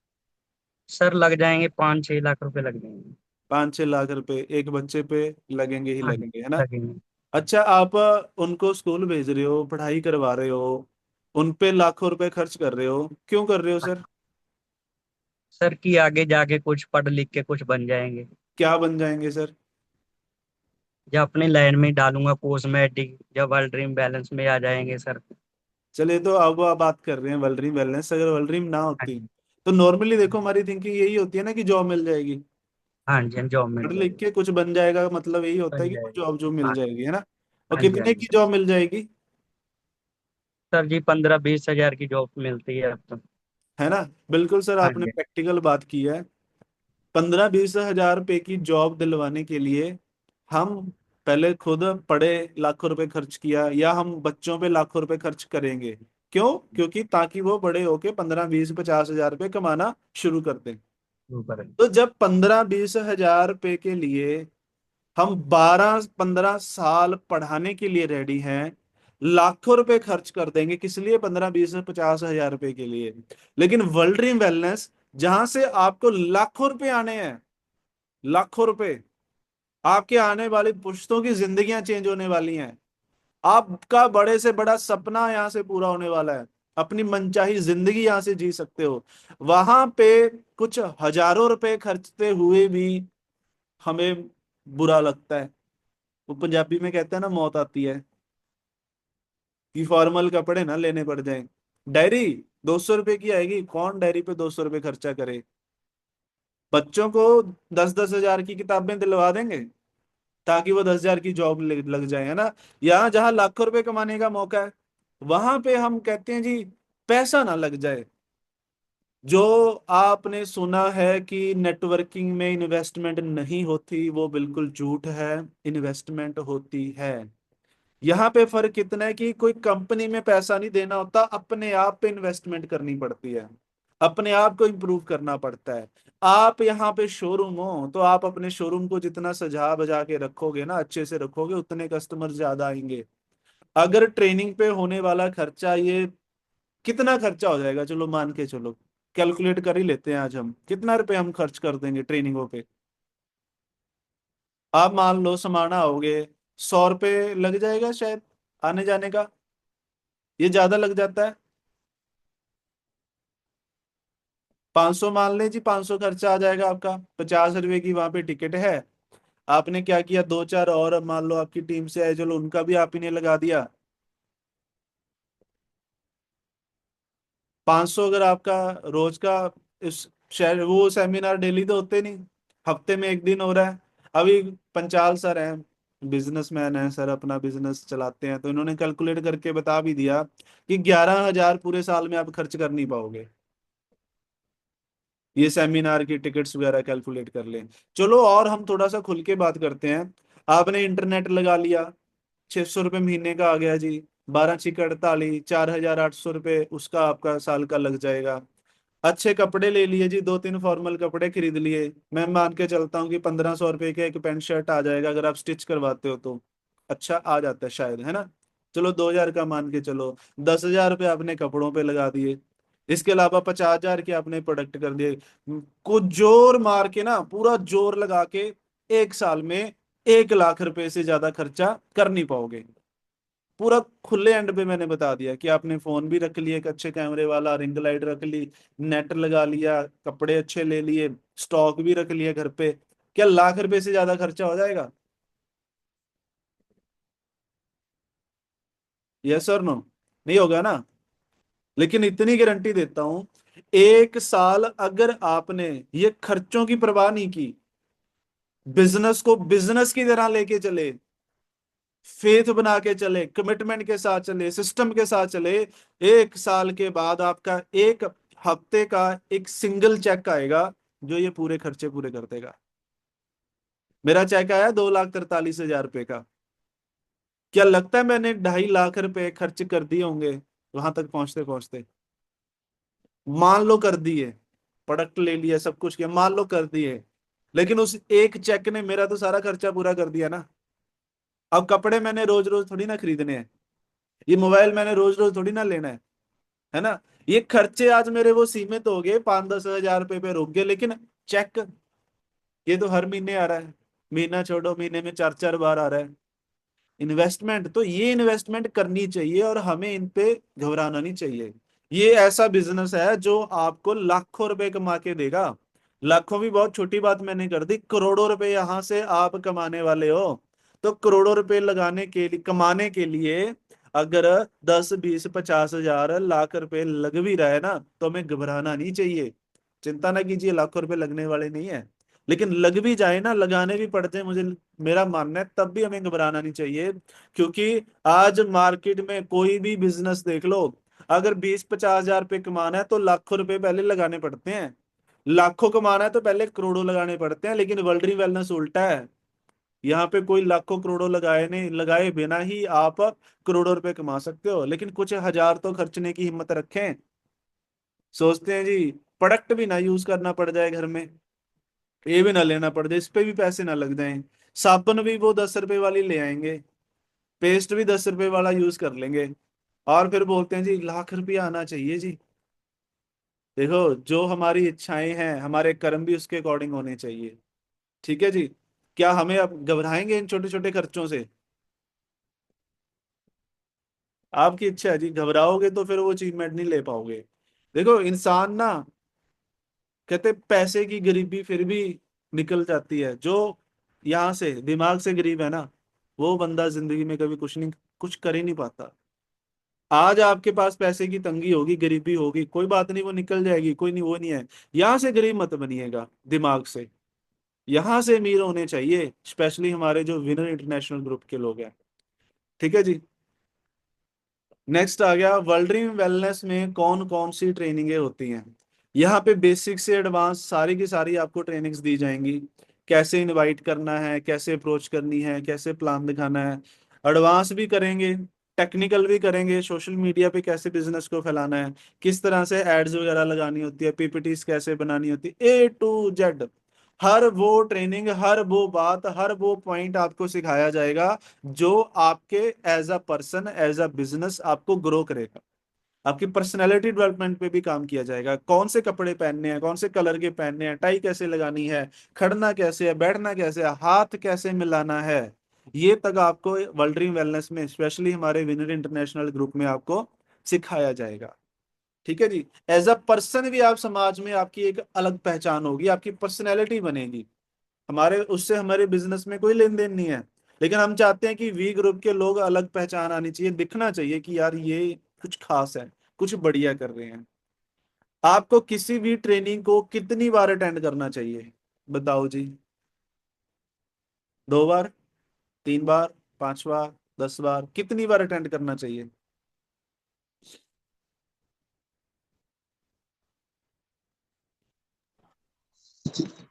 सर लग जाएंगे, 5-6 लाख रुपए लग जाएंगे। 5-6 लाख रुपए एक बच्चे पे लगेंगे ही हाँ जी, लगेंगे, है ना। लगेंगे। अच्छा, आप उनको स्कूल भेज रहे हो, पढ़ाई करवा रहे हो, उन पे लाखों रुपए खर्च कर रहे हो, क्यों कर रहे हो सर? सर कि आगे जाके कुछ पढ़ लिख के कुछ बन जाएंगे। क्या बन जाएंगे सर? जब अपनी लाइन में डालूंगा कॉस्मेटिक, जब वर्ल्ड ड्रीम बैलेंस में आ जाएंगे सर। चलिए, तो अब आप बात कर रहे हैं वर्ल्ड वेलनेस, अगर वर्ल्ड ना हाँ होती जी। तो नॉर्मली देखो हमारी थिंकिंग यही होती है ना कि जॉब मिल जाएगी। हाँ जी, हाँ, जॉब मिल पढ़ लिख जाएगी। के कुछ बन जाएगा, मतलब यही होता है बन कि जाएगी। जॉब जो मिल हाँ। जाएगी, है ना? और हाँ जी, हाँ कितने जी। की जॉब मिल जाएगी? सर जी 15-20 हजार की जॉब मिलती है अब तो। है ना? बिल्कुल सर, हाँ आपने जी। प्रैक्टिकल बात की है। 15-20 हजार रुपए की जॉब दिलवाने के लिए हम पहले खुद पढ़े, लाखों रुपए खर्च किया, या हम बच्चों पे लाखों रुपए खर्च करेंगे? क्यों? क्योंकि ताकि वो बड़े होके 15-20-50 हजार रुपए कमाना शुरू कर दें। ऊपर है। तो जब 15-20 हजार रुपए के लिए हम 12-15 साल पढ़ाने के लिए रेडी हैं, लाखों रुपए खर्च कर देंगे, किस लिए? 15-20-50 हजार रुपए के लिए। लेकिन वर्ल्ड ड्रीम वेलनेस, जहां से आपको लाखों रुपए आने हैं, लाखों रुपए, आपके आने वाली पुश्तों की जिंदगियां चेंज होने वाली हैं, आपका बड़े से बड़ा सपना यहां से पूरा होने वाला है, अपनी मनचाही जिंदगी यहां से जी सकते हो। वहां पे कुछ हजारों रुपए खर्चते हुए भी हमें बुरा लगता है। वो पंजाबी में कहते हैं ना, मौत आती है कि फॉर्मल कपड़े ना लेने पड़ जाएं। डायरी 200 रुपए की आएगी, कौन डायरी पे 200 रुपए खर्चा करे? बच्चों को 10-10 हजार की किताबें दिलवा देंगे ताकि वो 10 हजार की जॉब लग जाए, है ना? यहाँ जहां लाखों रुपए कमाने का मौका है, वहां पे हम कहते हैं जी पैसा ना लग जाए। जो आपने सुना है कि नेटवर्किंग में इन्वेस्टमेंट नहीं होती, वो बिल्कुल झूठ है। इन्वेस्टमेंट होती है। यहाँ पे फर्क इतना है कि कोई कंपनी में पैसा नहीं देना होता, अपने आप पे इन्वेस्टमेंट करनी पड़ती है, अपने आप को इम्प्रूव करना पड़ता है। आप यहाँ पे शोरूम हो तो आप अपने शोरूम को जितना सजा बजा के रखोगे ना, अच्छे से रखोगे, उतने कस्टमर ज्यादा आएंगे। अगर ट्रेनिंग पे होने वाला खर्चा, ये कितना खर्चा हो जाएगा, चलो मान के चलो, कैलकुलेट कर ही लेते हैं आज हम, कितना रुपए हम खर्च कर देंगे ट्रेनिंगों पे। आप मान लो समाना होगे, 100 रुपए लग जाएगा शायद आने जाने का, ये ज्यादा लग जाता है। 500 मान लें जी, 500 खर्चा आ जाएगा आपका, 50 रुपए की वहां पे टिकट है। आपने क्या किया, दो चार और मान लो आपकी टीम से आए, चलो उनका भी आप ही ने लगा दिया। 500 अगर आपका रोज का, इस शहर वो सेमिनार डेली तो होते नहीं, हफ्ते में एक दिन हो रहा है। अभी पंचाल सर हैं, बिजनेसमैन हैं सर, अपना बिजनेस चलाते हैं, तो इन्होंने कैलकुलेट करके बता भी दिया कि 11 हजार पूरे साल में आप खर्च कर नहीं पाओगे। ये सेमिनार की टिकट्स वगैरह कैलकुलेट कर लें। चलो और हम थोड़ा सा खुल के बात करते हैं। आपने इंटरनेट लगा लिया, 600 रुपये महीने का आ गया जी, 12 6 48, 4,800 रुपये उसका आपका साल का लग जाएगा। अच्छे कपड़े ले लिए जी, दो तीन फॉर्मल कपड़े खरीद लिए, मैं मान के चलता हूँ कि 1500 रुपये के एक पैंट शर्ट आ जाएगा, अगर आप स्टिच करवाते हो तो। अच्छा आ जाता है शायद, है ना? चलो 2 हजार का मान के चलो, 10 हजार रुपये आपने कपड़ों पे लगा दिए, इसके अलावा 50 हजार के आपने प्रोडक्ट कर दिए। को जोर मार के ना, पूरा जोर लगा के, एक साल में 1 लाख रुपए से ज्यादा खर्चा कर नहीं पाओगे। पूरा खुले एंड पे मैंने बता दिया कि आपने फोन भी रख लिया एक अच्छे कैमरे वाला, रिंग लाइट रख ली, नेट लगा लिया, कपड़े अच्छे ले लिए, स्टॉक भी रख लिया घर पे, क्या लाख रुपए से ज्यादा खर्चा हो जाएगा? यस और नो? नहीं होगा ना? लेकिन इतनी गारंटी देता हूं, एक साल अगर आपने ये खर्चों की परवाह नहीं की, बिजनेस को बिजनेस की तरह लेके चले, फेथ बना के चले, कमिटमेंट के साथ चले, सिस्टम के साथ चले, एक साल के बाद आपका एक हफ्ते का एक सिंगल चेक आएगा जो ये पूरे खर्चे पूरे कर देगा। मेरा चेक आया 2,43,000 रुपए का। क्या लगता है मैंने 2.5 लाख रुपए खर्च कर दिए होंगे वहां तक पहुंचते पहुंचते? मान लो कर दिए, प्रोडक्ट ले लिया, सब कुछ किया, मान लो कर दिए, लेकिन उस एक चेक ने मेरा तो सारा खर्चा पूरा कर दिया ना। अब कपड़े मैंने रोज रोज थोड़ी ना खरीदने हैं, ये मोबाइल मैंने रोज रोज थोड़ी ना लेना है ना? ये खर्चे आज मेरे वो सीमित हो गए, 5-10 हजार रुपए पे रुक गए, लेकिन चेक ये तो हर महीने आ रहा है, महीना छोड़ो महीने में 4 4 बार आ रहा है। इन्वेस्टमेंट, तो ये इन्वेस्टमेंट करनी चाहिए और हमें इन पे घबराना नहीं चाहिए। ये ऐसा बिजनेस है जो आपको लाखों रुपए कमा के देगा। लाखों भी बहुत छोटी बात मैंने कर दी, करोड़ों रुपए यहां से आप कमाने वाले हो। तो करोड़ों रुपए लगाने के लिए, कमाने के लिए अगर 10 20 50 हजार लाख रुपए लग भी रहा है ना, तो हमें घबराना नहीं चाहिए। चिंता ना कीजिए, लाखों रुपए लगने वाले नहीं है। लेकिन लग भी जाए ना, लगाने भी पड़ जाए, मुझे मेरा मानना है तब भी हमें घबराना नहीं चाहिए। क्योंकि आज मार्केट में कोई भी बिजनेस देख लो, अगर 20 50 हजार रुपये कमाना है तो लाखों रुपए पहले लगाने पड़ते हैं। लाखों कमाना है तो पहले करोड़ों लगाने पड़ते हैं। लेकिन वर्ल्ड वेलनेस उल्टा है, यहाँ पे कोई लाखों करोड़ों लगाए नहीं, लगाए बिना ही आप करोड़ों रुपए कमा सकते हो। लेकिन कुछ हजार तो खर्चने की हिम्मत रखें। सोचते हैं जी प्रोडक्ट भी ना यूज करना पड़ जाए घर में, ये भी ना लेना पड़ जाए, इस पे भी पैसे ना लग जाएं। साबुन भी वो 10 रुपए वाली ले आएंगे, पेस्ट भी 10 रुपए वाला यूज कर लेंगे, और फिर बोलते हैं जी लाख रुपया आना चाहिए जी। देखो, जो हमारी इच्छाएं हैं, हमारे कर्म भी उसके अकॉर्डिंग होने चाहिए। ठीक है जी। क्या हमें अब घबराएंगे इन छोटे छोटे खर्चों से? आपकी इच्छा है जी, घबराओगे तो फिर वो अचीवमेंट नहीं ले पाओगे। देखो इंसान ना, कहते पैसे की गरीबी फिर भी निकल जाती है। जो यहाँ से दिमाग से गरीब है ना, वो बंदा जिंदगी में कभी कुछ नहीं, कुछ कर ही नहीं पाता। आज आपके पास पैसे की तंगी होगी, गरीबी होगी, कोई बात नहीं, वो निकल जाएगी, कोई नहीं, वो नहीं है। यहाँ से गरीब मत बनिएगा दिमाग से, यहाँ से अमीर होने चाहिए, स्पेशली हमारे जो विनर इंटरनेशनल ग्रुप के लोग हैं। ठीक है जी। नेक्स्ट आ गया, वर्ल्ड ड्रीम वेलनेस में कौन कौन सी ट्रेनिंगें होती हैं। यहाँ पे बेसिक से एडवांस सारी की सारी आपको ट्रेनिंग्स दी जाएंगी। कैसे इनवाइट करना है, कैसे अप्रोच करनी है, कैसे प्लान दिखाना है। एडवांस भी करेंगे, टेक्निकल भी करेंगे, सोशल मीडिया पे कैसे बिजनेस को फैलाना है, किस तरह से एड्स वगैरह लगानी होती है, पीपीटीज कैसे बनानी होती है, A to Z। हर वो ट्रेनिंग, हर वो बात, हर वो पॉइंट आपको सिखाया जाएगा जो आपके as a person, as a business आपको ग्रो करेगा। आपकी पर्सनैलिटी डेवलपमेंट पे भी काम किया जाएगा। कौन से कपड़े पहनने हैं, कौन से कलर के पहनने हैं, टाई कैसे लगानी है, खड़ना कैसे है, बैठना कैसे है, हाथ कैसे मिलाना है, ये तक आपको वर्ल्ड ड्रीम वेलनेस में, स्पेशली हमारे विनर इंटरनेशनल ग्रुप में आपको सिखाया जाएगा। ठीक है जी। एज अ पर्सन भी आप समाज में, आपकी एक अलग पहचान होगी, आपकी पर्सनैलिटी बनेगी। हमारे उससे हमारे बिजनेस में कोई लेन देन नहीं है। लेकिन हम चाहते हैं कि वी ग्रुप के लोग अलग पहचान आनी चाहिए, दिखना चाहिए कि यार ये कुछ खास है, कुछ बढ़िया कर रहे हैं। आपको किसी भी ट्रेनिंग को कितनी बार अटेंड करना चाहिए, बताओ जी? 2 बार, 3 बार, 5 बार, 10 बार, कितनी बार अटेंड करना चाहिए?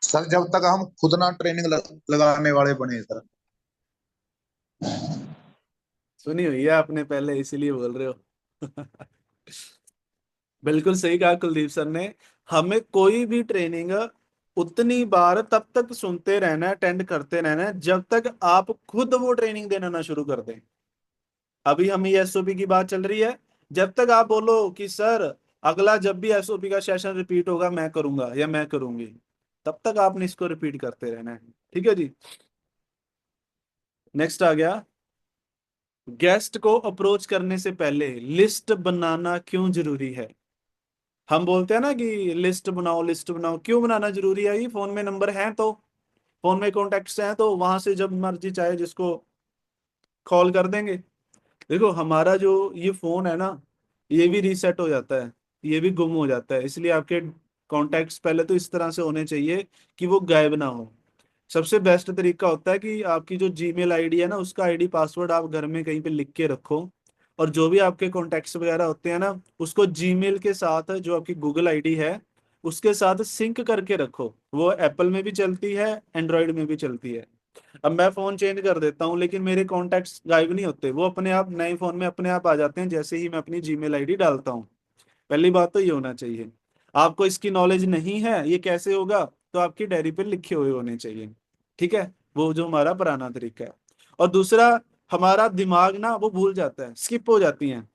सर जब तक हम खुद ना ट्रेनिंग लगाने वाले बने सर। सुनी हुई है आपने पहले, इसीलिए बोल रहे हो। बिल्कुल सही कहा कुलदीप सर ने। हमें कोई भी ट्रेनिंग उतनी बार तब तक सुनते रहना है, अटेंड करते रहना है, जब तक आप खुद वो ट्रेनिंग देना ना शुरू कर दें। अभी हम ये एसओपी की बात चल रही है, जब तक आप बोलो कि सर अगला जब भी एसओपी का सेशन रिपीट होगा मैं करूंगा या मैं करूंगी, तब तक आपने इसको रिपीट करते रहना है। ठीक है जी। नेक्स्ट आ गया, गेस्ट को अप्रोच करने से पहले लिस्ट बनाना क्यों जरूरी है। हम बोलते हैं ना कि लिस्ट बनाओ, लिस्ट बनाओ, क्यों बनाना जरूरी है? ये फोन में नंबर है तो, फोन में कॉन्टेक्ट्स हैं तो वहां से जब मर्जी चाहे जिसको कॉल कर देंगे। देखो हमारा जो ये फोन है ना, ये भी रीसेट हो जाता है, ये भी गुम हो जाता है। इसलिए आपके कॉन्टेक्ट्स पहले तो इस तरह से होने चाहिए कि वो गायब ना हो। सबसे बेस्ट तरीका होता है कि आपकी जो जीमेल आईडी है ना, उसका आईडी पासवर्ड आप घर में कहीं पे लिख के रखो। और जो भी आपके कॉन्टेक्ट्स वगैरह होते हैं ना, उसको जीमेल के साथ, जो आपकी गूगल आईडी है उसके साथ सिंक करके रखो। वो एप्पल में भी चलती है, एंड्रॉयड में भी चलती है। अब मैं फोन चेंज कर देता हूँ लेकिन मेरे कॉन्टेक्ट्स गायब नहीं होते, वो अपने आप नए फोन में अपने आप आ जाते हैं जैसे ही मैं अपनी जीमेल आईडी डालता हूँ। पहली बात तो ये होना चाहिए। आपको इसकी नॉलेज नहीं है ये कैसे होगा, तो आपकी डायरी पे लिखे हुए होने चाहिए। ठीक है, वो जो हमारा पुराना तरीका है। और दूसरा, हमारा दिमाग ना वो भूल जाता है, स्किप हो जाती हैं।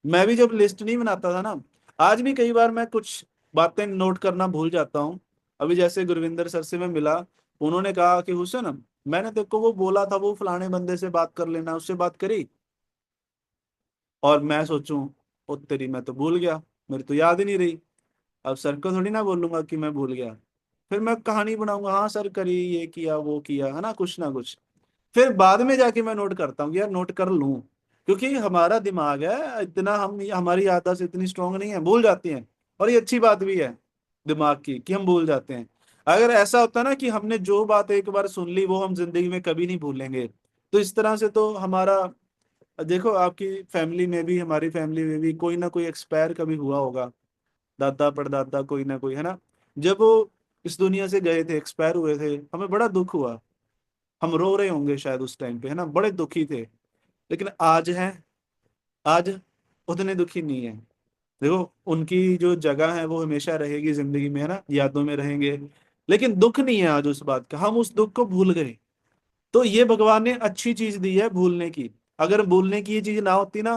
मैं भी जब लिस्ट नहीं बनाता था ना, आज भी कई बार मैं कुछ बातें नोट करना भूल जाता हूँ। अभी जैसे गुरविंदर सर से मैं मिला, उन्होंने कहा कि हुसैन मैंने तेरे को वो बोला था, वो फलाने बंदे से बात कर लेना, उससे बात करी, और मैं सोचूं ओ तेरी मैं तो भूल गया, मेरे तो याद ही नहीं रही। अब सर को थोड़ी ना बोलूंगा कि मैं भूल गया, फिर मैं कहानी बनाऊंगा, हाँ सर करी, ये किया वो किया, है ना, कुछ ना कुछ। फिर बाद में जाके मैं नोट करता हूँ कि यार नोट कर लूं, क्योंकि हमारा दिमाग है इतना, हम हमारी याददाश्त इतनी स्ट्रांग नहीं है, भूल जाती हैं। और ये अच्छी बात भी है दिमाग की कि हम भूल जाते हैं। अगर ऐसा होता ना कि हमने जो बात एक बार सुन ली वो हम जिंदगी में कभी नहीं भूलेंगे, तो इस तरह से तो हमारा, देखो आपकी फैमिली में भी, हमारी फैमिली में भी कोई ना कोई एक्सपायर कभी हुआ होगा, दादा परदादा कोई ना कोई, है ना। जब वो इस दुनिया से गए थे, एक्सपायर हुए थे, हमें बड़ा दुख हुआ, हम रो रहे होंगे शायद उस टाइम पे, है ना, बड़े दुखी थे। लेकिन आज है, आज उतने दुखी नहीं है। देखो उनकी जो जगह है वो हमेशा रहेगी जिंदगी में, है ना, यादों में रहेंगे। लेकिन दुख नहीं है आज उस बात का, हम उस दुख को भूल गए। तो ये भगवान ने अच्छी चीज दी है भूलने की। अगर भूलने की ये चीज ना होती ना,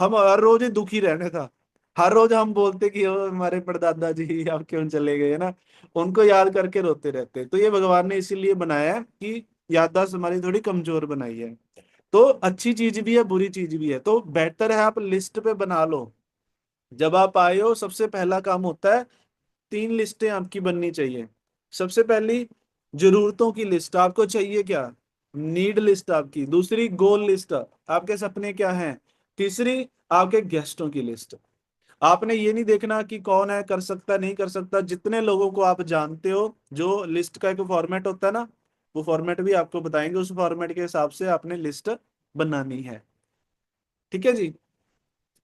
हम हर रोज ही दुखी रहने था। हर रोज हम बोलते कि ओ हमारे परदादा जी अब क्यों चले गए, है ना, उनको याद करके रोते रहते। तो ये भगवान ने इसीलिए बनाया है कि याददाश्त हमारी थोड़ी कमजोर बनाई है। तो अच्छी चीज भी है, बुरी चीज भी है, तो बेहतर है आप लिस्ट पे बना लो। जब आप आए हो सबसे पहला काम होता है, 3 लिस्टें आपकी बननी चाहिए। सबसे पहली, जरूरतों की लिस्ट, आपको चाहिए क्या, नीड लिस्ट आपकी। दूसरी, गोल लिस्ट, आपके सपने क्या हैं। तीसरी, आपके गेस्टों की लिस्ट। आपने ये नहीं देखना कि कौन है, कर सकता नहीं कर सकता, जितने लोगों को आप जानते हो, जो लिस्ट का एक फॉर्मेट होता है ना, वो फॉर्मेट भी आपको बताएंगे, उस फॉर्मेट के हिसाब से आपने लिस्ट बनानी है। ठीक है जी।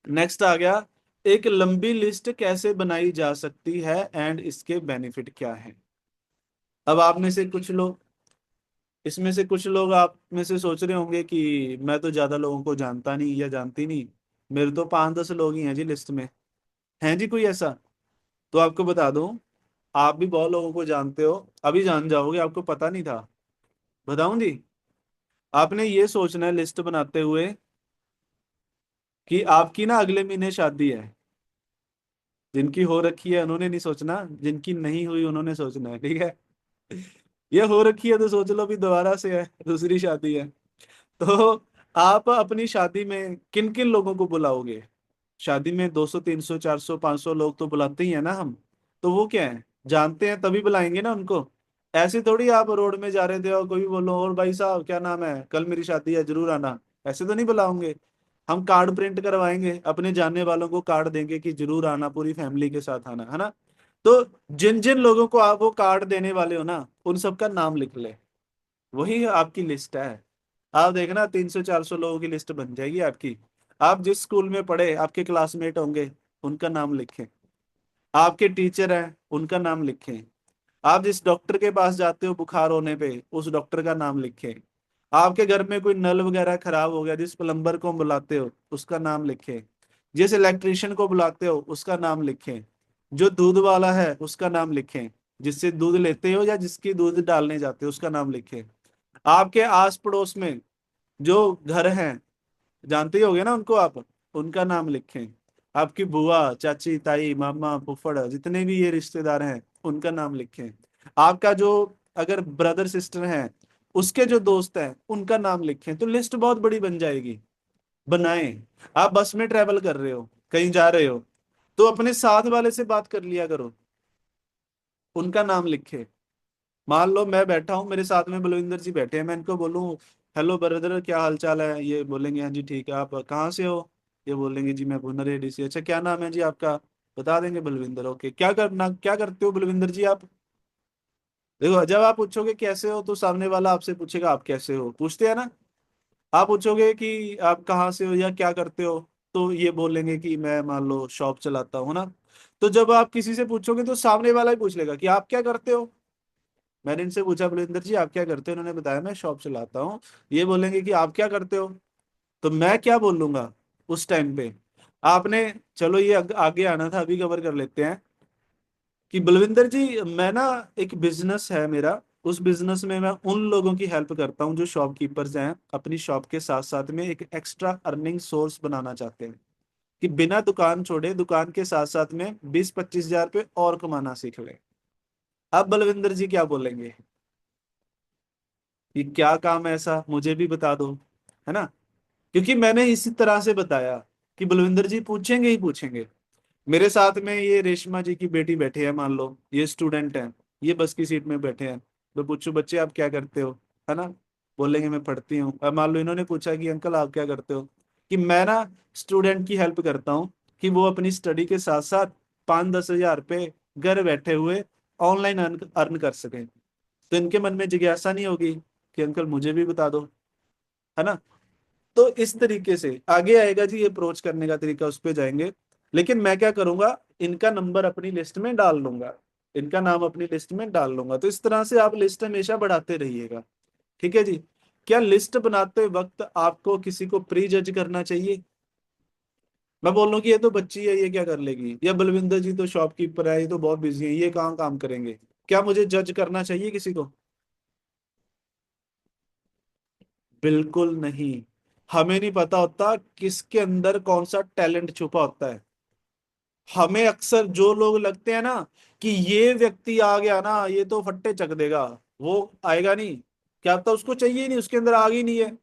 नेक्स्ट आ गया, एक लंबी लिस्ट कैसे बनाई जा सकती है एंड इसके बेनिफिट क्या है। अब आप में से कुछ लोग, इसमें से कुछ लोग आप में से सोच रहे होंगे कि मैं तो ज्यादा लोगों को जानता नहीं या जानती नहीं, मेरे तो 5-10 लोग ही हैं जी लिस्ट में। हैं जी कोई ऐसा? तो आपको बता दूं, आप भी बहुत लोगों को जानते हो, अभी जान जाओगे, आपको पता नहीं था। बताऊं जी, आपने ये सोचना है लिस्ट बनाते हुए कि आपकी ना अगले महीने शादी है। जिनकी हो रखी है उन्होंने नहीं सोचना, जिनकी नहीं हुई उन्होंने सोचना है, ठीक है। ये हो रखी है तो सोच लो भी दोबारा से है, दूसरी शादी है। तो आप अपनी शादी में किन किन लोगों को बुलाओगे? शादी में 200 300 400 500 लोग तो बुलाते ही है ना हम। तो वो क्या है, जानते हैं तभी बुलाएंगे ना उनको। ऐसे थोड़ी आप रोड में जा रहे थे और कोई भी बोलो और भाई साहब क्या नाम है, कल मेरी शादी है जरूर आना, ऐसे तो नहीं बुलाओगे। हम कार्ड प्रिंट करवाएंगे, अपने जानने वालों को कार्ड देंगे कि जरूर आना, पूरी फैमिली के साथ आना, है ना। तो जिन जिन लोगों को आप वो कार्ड देने वाले हो ना, उन सबका नाम लिख ले, वही आपकी लिस्ट है। आप देखना 300 400 लोगों की लिस्ट बन जाएगी आपकी। आप जिस स्कूल में पढ़े, आपके क्लासमेट होंगे, उनका नाम लिखें। आपके टीचर हैं, उनका नाम लिखें। आप जिस डॉक्टर के पास जाते हो बुखार होने पे, उस डॉक्टर का नाम लिखें। आपके घर में कोई नल वगैरह खराब हो गया, जिस प्लम्बर को बुलाते हो उसका नाम लिखें। जिस इलेक्ट्रिशियन को बुलाते हो उसका नाम लिखें। जो दूध वाला है उसका नाम लिखें। जिससे दूध लेते हो या जिसकी दूध डालने जाते हो उसका नाम लिखें। आपके आस पड़ोस में जो घर हैं, जानते ही होगे ना उनको आप, उनका नाम लिखें। आपकी बुआ चाची ताई मामा फुफ्फड़ जितने भी ये रिश्तेदार हैं, उनका नाम लिखें। आपका जो अगर ब्रदर सिस्टर हैं, उसके जो दोस्त हैं, उनका नाम लिखें। तो लिस्ट बहुत बड़ी बन जाएगी। बनाएं। आप बस में ट्रेवल कर रहे हो, कहीं जा रहे हो, तो अपने साथ वाले से बात कर लिया करो, उनका नाम लिखे। मान लो मैं बैठा हूँ, मेरे साथ में बलविंदर जी बैठे हैं, मैं इनको बोलूँ हेलो ब्रदर क्या हाल चाल है, ये बोलेंगे हाँ जी ठीक है, आप कहाँ से हो, ये बोलेंगे जी मैं भुनर एडी से। अच्छा क्या नाम है जी आपका, बता देंगे बलविंदर। ओके, क्या करना, क्या करते हो बलविंदर जी आप? देखो जब आप पूछोगे कैसे हो, तो सामने वाला आपसे पूछेगा आप कैसे हो, पूछते हैं ना। आप पूछोगे कि आप कहाँ से हो या क्या करते हो, तो ये बोलेंगे कि मैं मान लो शॉप चलाता हूँ ना। तो जब आप किसी से पूछोगे तो सामने वाला ही पूछ लेगा कि आप क्या करते हो। मैंने इनसे पूछा बलविंदर जी आप क्या करते हो, उन्होंने बताया मैं शॉप चलाता हूँ। ये बोलेंगे कि आप क्या करते हो, तो मैं क्या बोलूंगा उस टाइम पे? आपने, चलो ये आगे आना था, अभी कवर कर लेते हैं कि बलविंदर जी मैं ना, एक बिजनेस है मेरा, उस बिजनेस में मैं उन लोगों की हेल्प करता हूँ जो शॉपकीपर्स हैं, अपनी शॉप के साथ साथ में एक एक्स्ट्रा अर्निंग सोर्स बनाना चाहते हैं, कि बिना दुकान छोड़े दुकान के साथ साथ में 20-25 हजार रुपये और कमाना सीख लें। अब बलविंदर जी क्या बोलेंगे? कि क्या काम है ऐसा, मुझे भी बता दो, है ना। क्योंकि मैंने इसी तरह से बताया कि बलविंदर जी पूछेंगे ही पूछेंगे। मेरे साथ में ये रेशमा जी की बेटी बैठे हैं, मान लो ये स्टूडेंट हैं, ये बस की सीट में बैठे हैं, तो पूछो बच्चे आप क्या करते हो, है ना, बोलेंगे मैं पढ़ती हूँ। अब मान लो इन्होंने पूछा कि अंकल आप क्या करते हो, कि मैं ना स्टूडेंट की हेल्प करता हूँ कि वो अपनी स्टडी के साथ साथ 5-10 हज़ार रुपये घर बैठे हुए ऑनलाइन अर्न कर सकें। तो इनके मन में जिज्ञासा नहीं होगी कि अंकल मुझे भी बता दो, है ना। तो इस तरीके से आगे आएगा जी, ये अप्रोच करने का तरीका, उस पे जाएंगे। लेकिन मैं क्या करूंगा, इनका नंबर अपनी लिस्ट में डाल लूंगा, इनका नाम अपनी लिस्ट में डाल लूंगा। तो इस तरह से आप लिस्ट हमेशा बढ़ाते रहिएगा, ठीक है जी। क्या लिस्ट बनाते वक्त आपको किसी को प्री जज करना चाहिए? मैं बोल रहा हूँ कि ये तो बच्ची है, ये क्या कर लेगी, या बलविंदर जी तो शॉपकीपर है, ये तो बहुत बिजी है, ये कहाँ काम करेंगे, क्या मुझे जज करना चाहिए किसी को? बिल्कुल नहीं। हमें नहीं पता होता किसके अंदर कौन सा टैलेंट छुपा होता है। हमें अक्सर जो लोग लगते हैं ना कि ये व्यक्ति आ गया ना ये तो फट्टे चक देगा, वो आएगा नहीं, क्या पता उसको चाहिए ही नहीं, उसके अंदर आग ही नहीं है।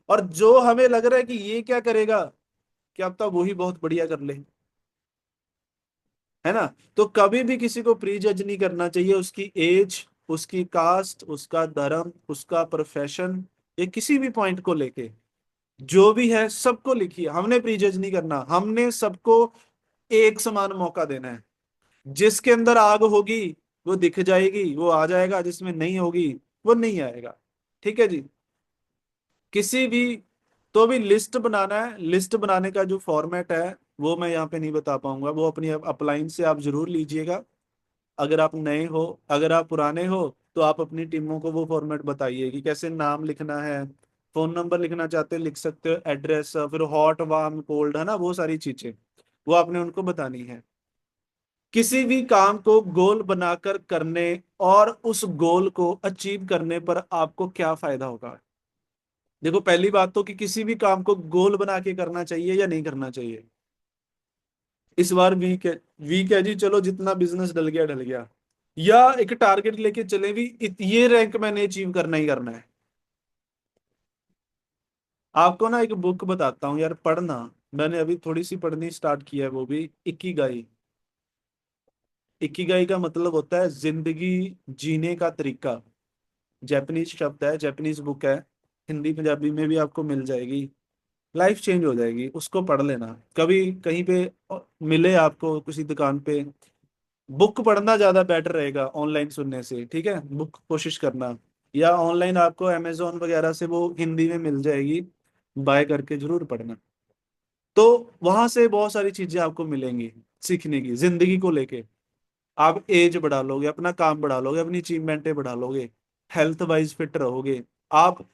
और जो हमें लग रहा है कि ये क्या करेगा, क्या पता वो ही बहुत बढ़िया कर ले, है ना। तो कभी भी किसी को प्री जज नहीं करना चाहिए, उसकी एज, उसकी कास्ट, उसका धर्म, उसका प्रोफेशन, ये किसी भी पॉइंट को लेके जो भी है सबको लिखिए। हमने प्री जज नहीं करना, हमने सबको एक समान मौका देना है। जिसके अंदर आग होगी वो दिख जाएगी, वो आ जाएगा, जिसमें नहीं होगी वो नहीं आएगा, ठीक है जी। किसी भी, तो भी लिस्ट बनाना है, लिस्ट बनाने का जो फॉर्मेट है वो मैं यहाँ पे नहीं बता पाऊंगा, वो अपनी अपलाइन से आप जरूर लीजिएगा। अगर आप नए हो, अगर आप पुराने हो, तो आप अपनी टीमों को वो फॉर्मेट बताइए कि कैसे नाम लिखना है, फोन नंबर लिखना चाहते हो लिख सकते हो, एड्रेस, फिर हॉट वार्म कोल्ड, है ना, वो सारी चीजें वो आपने उनको बतानी है। किसी भी काम को गोल बनाकर करने और उस गोल को अचीव करने पर आपको क्या फायदा होगा। देखो पहली बात तो कि किसी भी काम को गोल बना के करना चाहिए या नहीं करना चाहिए। इस बार वीक है, वीक है जी, चलो जितना बिजनेस डल गया ढल गया, या एक टारगेट लेके चले भी ये रैंक मैंने अचीव करना ही करना है। आपको ना एक बुक बताता हूँ यार, पढ़ना, मैंने अभी थोड़ी सी पढ़नी स्टार्ट किया है, वो भी इकिगाई। इकिगाई का मतलब होता है जिंदगी जीने का तरीका। जापानीज शब्द है, जापानीज बुक है, हिंदी पंजाबी में भी आपको मिल जाएगी। लाइफ चेंज हो जाएगी, उसको पढ़ लेना कभी कहीं पे मिले आपको किसी दुकान पे। बुक पढ़ना ज्यादा बेटर रहेगा ऑनलाइन सुनने से, ठीक है, बुक कोशिश करना, या ऑनलाइन आपको अमेजोन वगैरह से वो हिंदी में मिल जाएगी, बाय करके जरूर पढ़ना। तो वहां से बहुत सारी चीजें आपको मिलेंगी सीखने की, जिंदगी को लेके। आप एज बढ़ा लोगे, अपना काम बढ़ा लोगे, अपनी अचीवमेंटें बढ़ा लोगे, हेल्थ वाइज फिट रहोगे। आप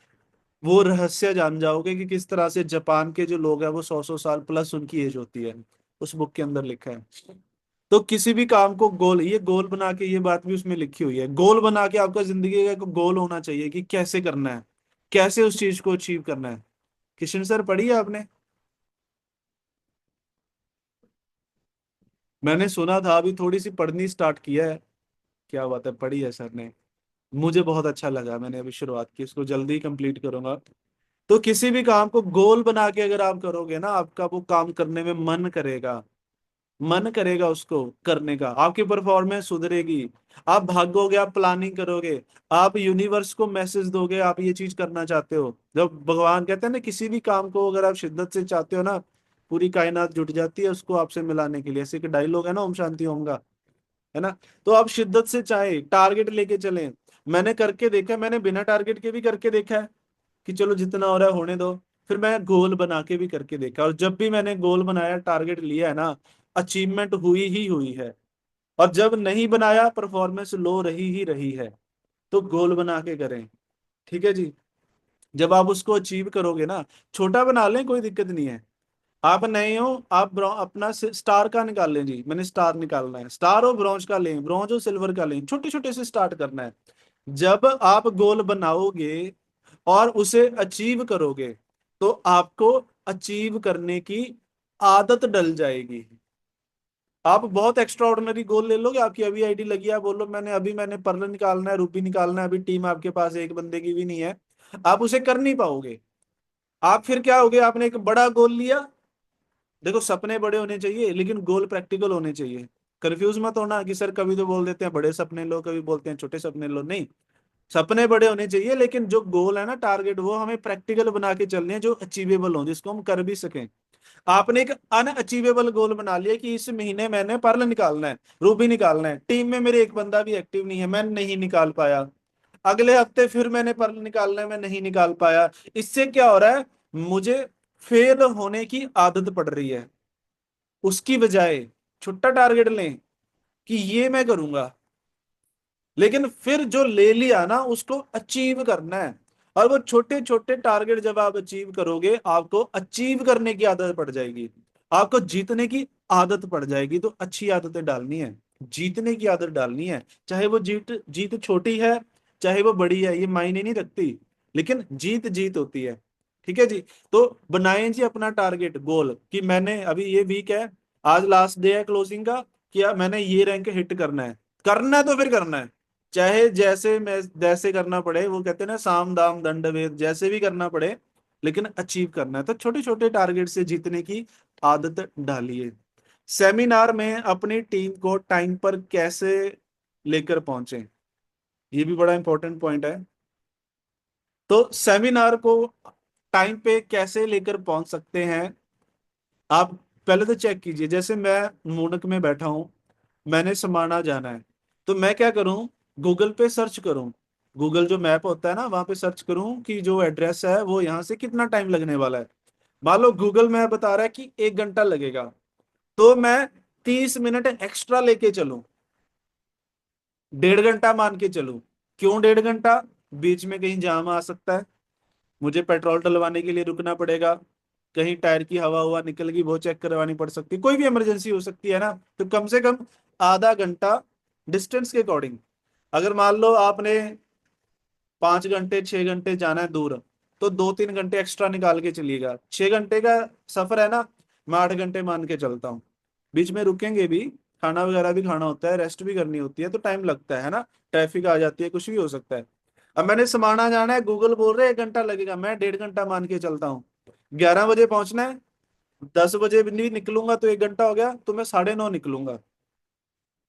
वो रहस्य जान जाओगे कि किस तरह से जापान के जो लोग हैं वो 100-100 साल प्लस उनकी एज होती है, उस बुक के अंदर लिखा है। तो किसी भी काम को गोल, ये गोल बना के, ये बात भी उसमें लिखी हुई है, गोल बना के आपका जिंदगी का एक गोल होना चाहिए कि कैसे करना है, कैसे उस चीज को अचीव करना है। किशन सर पढ़ी है आपने? मैंने सुना था अभी थोड़ी सी पढ़नी स्टार्ट किया है। क्या बात है, पढ़ी है सर ने, मुझे बहुत अच्छा लगा, मैंने अभी शुरुआत की, इसको जल्दी कंप्लीट करूंगा। तो किसी भी काम को गोल बना के अगर आप करोगे ना, आपका वो काम करने में मन करेगा, मन करेगा उसको करने का, आपकी परफॉर्मेंस सुधरेगी। आप भागोगे, आप प्लानिंग करोगे, आप यूनिवर्स को मैसेज दोगे आप ये चीज करना चाहते हो। जब भगवान कहते हैं ना किसी भी काम को अगर आप शिद्दत से चाहते हो ना, पूरी कायनात जुट जाती है उसको आपसे मिलाने के लिए, ऐसे एक डायलॉग है ना, ओम शांति ओम का, है ना। तो आप शिद्दत से चाहे, टारगेट लेके चलें। मैंने करके देखा है, मैंने बिना टारगेट के भी करके देखा है कि चलो जितना हो रहा है होने दो। फिर मैं गोल बना के भी करके देखा, और जब भी मैंने गोल बनाया, टारगेट लिया है ना, अचीवमेंट हुई ही हुई है। और जब नहीं बनाया, परफॉर्मेंस लो रही ही रही है। तो गोल बना के करें, ठीक है जी। जब आप उसको अचीव करोगे ना, छोटा बना लें कोई दिक्कत नहीं है। आप नए हो, आप अपना स्टार का निकाल लें जी, मैंने स्टार निकालना है, स्टार हो ब्रॉन्ज का लें, ब्रॉन्ज हो सिल्वर का लें, छोटे छोटे से स्टार्ट करना है। जब आप गोल बनाओगे और उसे अचीव करोगे, तो आपको अचीव करने की आदत डल जाएगी। आप बहुत एक्स्ट्रा ऑर्डिनरी गोल ले लोगे, आपकी अभी आईडी लगी है, बोलो मैंने पर्ल निकालना है, रूपी निकालना है, अभी टीम आपके पास एक बंदे की भी नहीं है, आप उसे कर नहीं पाओगे। आप फिर क्या होगे, आपने एक बड़ा गोल लिया। देखो सपने बड़े होने चाहिए लेकिन गोल प्रैक्टिकल होने चाहिए। कंफ्यूज मत होना कि सर कभी तो बोल देते हैं बड़े सपने लो, कभी बोलते हैं छोटे सपने लो। नहीं, सपने बड़े होने चाहिए लेकिन जो गोल है ना, टारगेट, वो हमें प्रैक्टिकल बना के चलने हैं, जो अचीवेबल हो, जिसको हम कर भी सकें। आपने एक अनअचीवेबल गोल बना लिया कि इस महीने मैंने पर्ल निकालना है, रूबी निकालना है, टीम में मेरे एक बंदा भी एक्टिव नहीं है, मैं नहीं निकाल पाया। अगले हफ्ते फिर मैंने पर्ल निकालना है, मैं नहीं निकाल पाया। इससे क्या हो रहा है, मुझे फेल होने की आदत पड़ रही है। उसकी बजाय छोटा टारगेट लें कि ये मैं करूंगा, लेकिन फिर जो ले लिया ना उसको अचीव करना है। और वो छोटे छोटे टारगेट जब आप अचीव करोगे, आपको अचीव करने की आदत पड़ जाएगी, आपको जीतने की आदत पड़ जाएगी। तो अच्छी आदतें डालनी है, जीतने की आदत डालनी है। चाहे वो जीत जीत छोटी है, चाहे वो बड़ी है, ये मायने नहीं रखती, लेकिन जीत जीत होती है। ठीक है जी। तो बनाएं जी अपना टारगेट गोल कि मैंने अभी ये वीक है, आज लास्ट डे है क्लोजिंग का, कि मैंने ये रैंक हिट करना है। करना है तो फिर करना है, चाहे जैसे मैं जैसे करना पड़े। वो कहते हैं ना, साम दाम दंड भेद, जैसे भी करना पड़े, लेकिन अचीव करना है। तो छोटे छोटे टारगेट से जीतने की आदत डालिए। सेमिनार में अपनी टीम को टाइम पर कैसे लेकर पहुंचे, ये भी बड़ा इंपॉर्टेंट पॉइंट है। तो सेमिनार को टाइम पे कैसे लेकर पहुंच सकते हैं, आप पहले तो चेक कीजिए। जैसे मैं मूनक में बैठा हूं, मैंने समाना जाना है, तो मैं क्या करूं, गूगल पे सर्च करूं। गूगल जो मैप होता है ना, वहां पे सर्च करूं कि जो एड्रेस है वो यहाँ से कितना टाइम लगने वाला है। मान लो गूगल मैप बता रहा है कि 1 घंटा लगेगा, तो मैं 30 मिनट एक्स्ट्रा लेके चलूं, 1.5 घंटा मान के चलूं। क्यों 1.5 घंटा? बीच में कहीं जाम आ सकता है, मुझे पेट्रोल डलवाने के लिए रुकना पड़ेगा, कहीं टायर की हवा हुआ निकल गई वो चेक करवानी पड़ सकती है, कोई भी इमरजेंसी हो सकती है ना। तो कम से कम आधा घंटा, डिस्टेंस के अकॉर्डिंग। अगर मान लो आपने 5 घंटे 6 घंटे जाना है दूर, तो 2-3 घंटे एक्स्ट्रा निकाल के चलिएगा। 6 घंटे का सफर है ना, मैं 8 घंटे मान के चलता हूँ। बीच में रुकेंगे भी, खाना वगैरह भी खाना होता है, रेस्ट भी करनी होती है, तो टाइम लगता है ना, ट्रैफिक आ जाती है, कुछ भी हो सकता है। अब मैंने समाना जाना है, गूगल बोल रहे 1 घंटा लगेगा, मैं 1.5 घंटा मान के चलता हूँ। 11 बजे पहुंचना है, 10 बजे भी नहीं निकलूंगा तो 1 घंटा हो गया, तो मैं 9:30 निकलूंगा,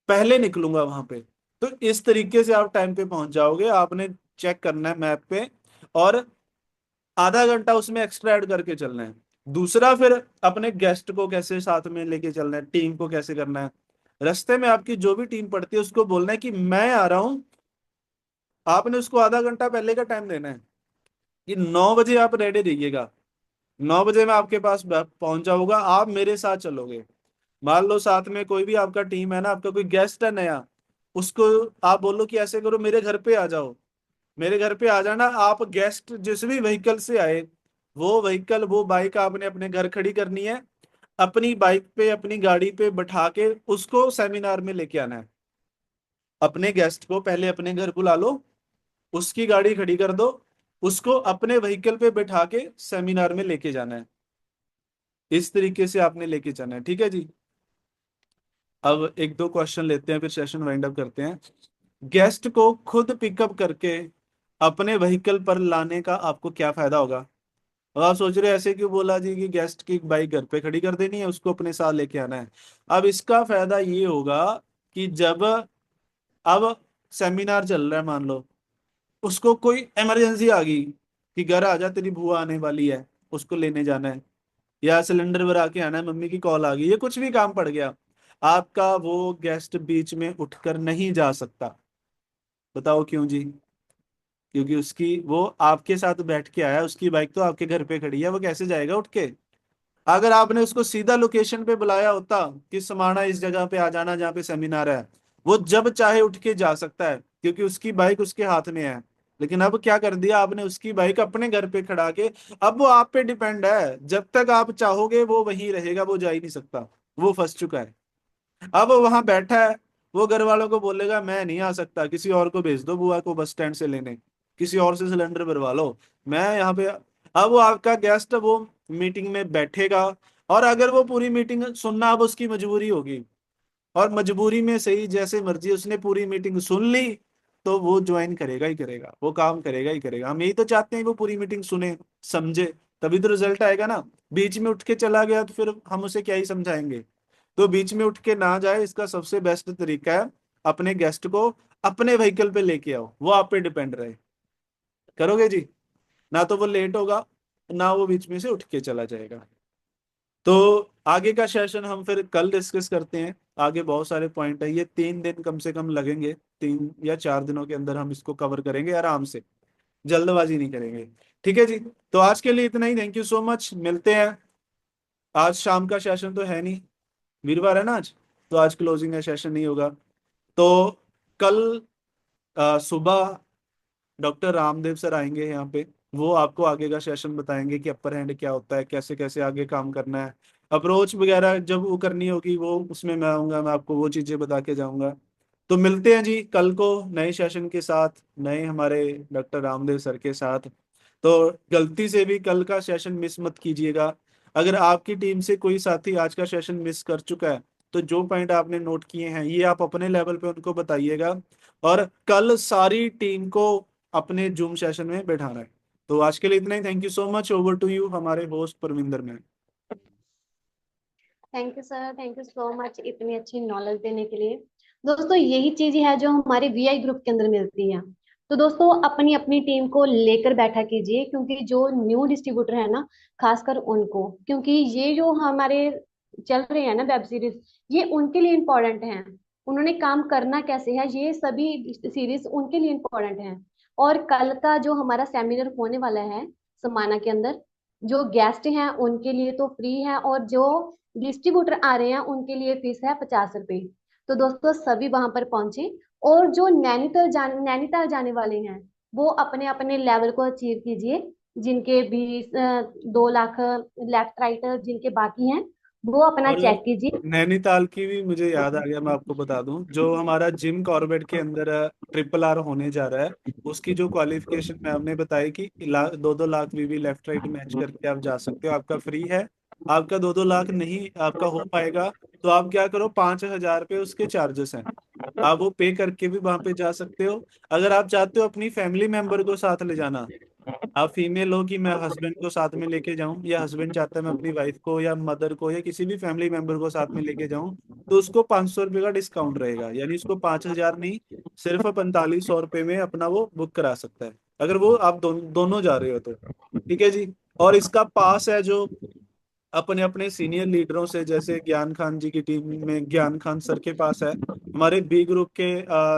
पहले निकलूंगा वहां पे। तो इस तरीके से आप टाइम पे पहुंच जाओगे। आपने चेक करना है मैप पे, और आधा घंटा उसमें एक्स्ट्रा ऐड करके चलना है। दूसरा, फिर अपने गेस्ट को कैसे साथ में लेके चलना है, टीम को कैसे करना है। रास्ते में आपकी जो भी टीम पड़ती है उसको बोलना है कि मैं आ रहा हूं, आपने उसको आधा घंटा पहले का टाइम देना है कि 9 बजे आप रेडी रहिएगा। 9 बजे मैं आपके पास पहुंच जाऊंगा, आप मेरे साथ चलोगे। मान लो साथ में कोई भी आपका टीम है ना, आपका कोई गेस्ट है नया, उसको आप बोलो कि ऐसे करो, मेरे घर पे आ जाओ, मेरे घर पे आ जाना। आप गेस्ट जिस भी व्हीकल से आए, वो व्हीकल, वो बाइक आपने अपने घर खड़ी करनी है, अपनी बाइक पे, अपनी गाड़ी पे बैठा के उसको सेमिनार में लेके आना है। अपने गेस्ट को पहले अपने घर बुला लो, उसकी गाड़ी खड़ी कर दो, उसको अपने व्हीकल पे बैठा के सेमिनार में लेके जाना है। इस तरीके से आपने लेके जाना है। ठीक है जी। अब एक दो क्वेश्चन लेते हैं, फिर सेशन वाइंड अप करते हैं। गेस्ट को खुद पिकअप करके अपने व्हीकल पर लाने का आपको क्या फायदा होगा? अब आप सोच रहे हो ऐसे क्यों बोला जी कि गेस्ट की बाइक घर पे खड़ी कर देनी है, उसको अपने साथ लेके आना है। अब इसका फायदा ये होगा कि जब अब सेमिनार चल रहा है, मान लो उसको कोई इमरजेंसी आ गई कि घर आ जा तेरी बुआ आने वाली है, उसको लेने जाना है, या सिलेंडर भरा के आना है, मम्मी की कॉल आ गई, ये कुछ भी काम पड़ गया, आपका वो गेस्ट बीच में उठकर नहीं जा सकता। बताओ क्यों जी? क्योंकि उसकी, वो आपके साथ बैठ के आया, उसकी बाइक तो आपके घर पे खड़ी है, वो कैसे जाएगा उठ के? अगर आपने उसको सीधा लोकेशन पे बुलाया होता कि समाना इस जगह पे आ जाना जहाँ पे सेमिनार है, वो जब चाहे उठ के जा सकता है, क्योंकि उसकी बाइक उसके हाथ में है। लेकिन अब क्या कर दिया आपने, उसकी बाइक अपने घर पे खड़ा के, अब वो आप पे डिपेंड है, जब तक आप चाहोगे वो वहीं रहेगा, वो जा ही नहीं सकता, वो फंस चुका है। अब वो वहां बैठा है, वो घर वालों को बोलेगा मैं नहीं आ सकता, किसी और को भेज दो बुआ को बस स्टैंड से लेने, किसी और से सिलेंडर भरवा लो, मैं यहाँ पे। अब वो आपका गेस्ट वो मीटिंग में बैठेगा, और अगर वो पूरी मीटिंग सुनना अब उसकी मजबूरी होगी, और मजबूरी में सही जैसे मर्जी उसने पूरी मीटिंग सुन ली, तो वो ज्वाइन करेगा ही करेगा, वो काम करेगा ही करेगा। हम यही तो चाहते हैं वो पूरी मीटिंग सुने समझे, तभी तो रिजल्ट आएगा ना। बीच में उठ के चला गया तो फिर हम उसे क्या ही समझाएंगे। तो बीच में उठ के ना जाए, इसका सबसे बेस्ट तरीका है अपने गेस्ट को अपने व्हीकल पे लेके आओ, वो आप पे डिपेंड रहे। करोगे जी? ना तो वो लेट होगा, ना वो बीच में से उठ के चला जाएगा। तो आगे का सेशन हम फिर कल डिस्कस करते हैं। आगे बहुत सारे पॉइंट है, ये 3 दिन कम से कम लगेंगे, 3 या 4 दिनों के अंदर हम इसको कवर करेंगे आराम से, जल्दबाजी नहीं करेंगे। ठीक है जी, तो आज के लिए इतना ही। थैंक यू सो मच, मिलते हैं। आज शाम का सेशन तो है नहीं, वीरवार है ना आज, तो आज क्लोजिंग का सेशन नहीं होगा। तो कल सुबह डॉक्टर रामदेव सर आएंगे यहाँ पे, वो आपको आगे का सेशन बताएंगे कि अपर हैंड क्या होता है, कैसे कैसे आगे काम करना है, अप्रोच वगैरह जब वो करनी होगी वो उसमें मैं आऊंगा, मैं आपको वो चीजें बता के जाऊंगा। तो मिलते हैं जी कल को नए सेशन के साथ, नए हमारे डॉक्टर रामदेव सर के साथ। तो गलती से भी कल का सेशन मिस मत कीजिएगा। अगर आपकी टीम से कोई साथी आज का सेशन मिस कर चुका है, तो जो पॉइंट आपने नोट किए हैं ये आप अपने लेवल पे उनको बताइएगा, और कल सारी टीम को अपने जूम सेशन में बैठाना है। तो आज के लिए इतना ही। Thank you so much, over to you हमारे host Parvinder ma'am. Thank you sir, thank you so much इतनी अच्छी नॉलेज देने के लिए। दोस्तों यही चीज है जो हमारे वीआई ग्रुप के अंदर मिलती है। तो दोस्तों अपनी अपनी टीम को लेकर बैठा कीजिए, क्योंकि जो न्यू डिस्ट्रीब्यूटर है ना, खासकर उनको, क्योंकि ये जो हमारे चल रहे हैं ना वेब सीरीज, ये उनके लिए इम्पोर्टेंट हैं। उन्होंने काम करना कैसे है, ये सभी सीरीज उनके लिए इम्पोर्टेंट हैं। और कल का जो हमारा सेमिनार होने वाला है समाना के अंदर, जो गेस्ट हैं उनके लिए तो फ्री है, और जो डिस्ट्रीब्यूटर आ रहे हैं उनके लिए फीस है 50 रुपए। तो दोस्तों सभी वहां पर पहुंचे। और जो नैनीताल जाने वाले हैं, वो अपने अपने लेवल को अचीव कीजिए। जिनके 2 लाख लेफ्ट राइट जिनके बाकी हैं, वो अपना और चेक कीजिए। नैनीताल की भी मुझे याद आ गया, मैं आपको बता दूं, जो हमारा जिम कॉर्बेट के अंदर RRR होने जा रहा है, उसकी जो क्वालिफिकेशन मैम ने बताई कि 2-2 लाख भी लेफ्ट राइट मैच करके आप जा सकते हो, आपका फ्री है। आपका 2-2 लाख नहीं आपका हो पाएगा, तो आप क्या करो, 5,000 रुपये उसके चार्जेस हैं, आप वो पे करके भी वहां पे जा सकते हो। अगर आप चाहते हो अपनी फैमिली मेंबर को साथ ले जाना, आप फीमेल हो कि मैं हस्बैंड को साथ में लेके जाऊं, या हस्बैंड चाहता है मैं अपनी वाइफ को या मदर को या किसी भी फैमिली मेंबर को साथ में लेके जाऊं, तो उसको 500 रुपये का डिस्काउंट रहेगा, यानी उसको 5,000 नहीं, सिर्फ 4500 रुपये में अपना वो बुक करा सकता है, अगर वो आप दोनों जा रहे हो तो। ठीक है जी। और इसका पास है जो अपने अपने सीनियर लीडरों से, जैसे ज्ञान खान जी की टीम में ज्ञान खान सर के पास है, हमारे बी ग्रुप के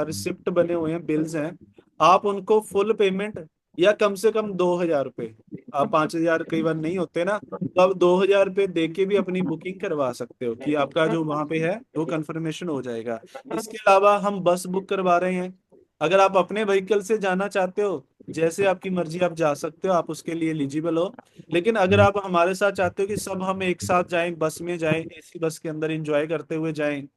रिसिप्ट बने हुए हैं, बिल्स हैं, आप उनको फुल पेमेंट या कम से कम 2,000 रुपये, आप 5,000 कई बार नहीं होते ना, तो आप 2,000 रुपये दे के भी अपनी बुकिंग करवा सकते हो कि आपका जो वहां पे है वो कंफर्मेशन हो जाएगा। इसके अलावा हम बस बुक करवा रहे हैं, अगर आप अपने व्हीकल से जाना चाहते हो, जैसे आपकी मर्जी आप जा सकते हो, आप उसके लिए एलिजिबल हो। लेकिन अगर आप हमारे साथ चाहते हो कि सब हम एक साथ जाएं, बस में जाएं, एसी बस के अंदर एंजॉय करते हुए जाएं,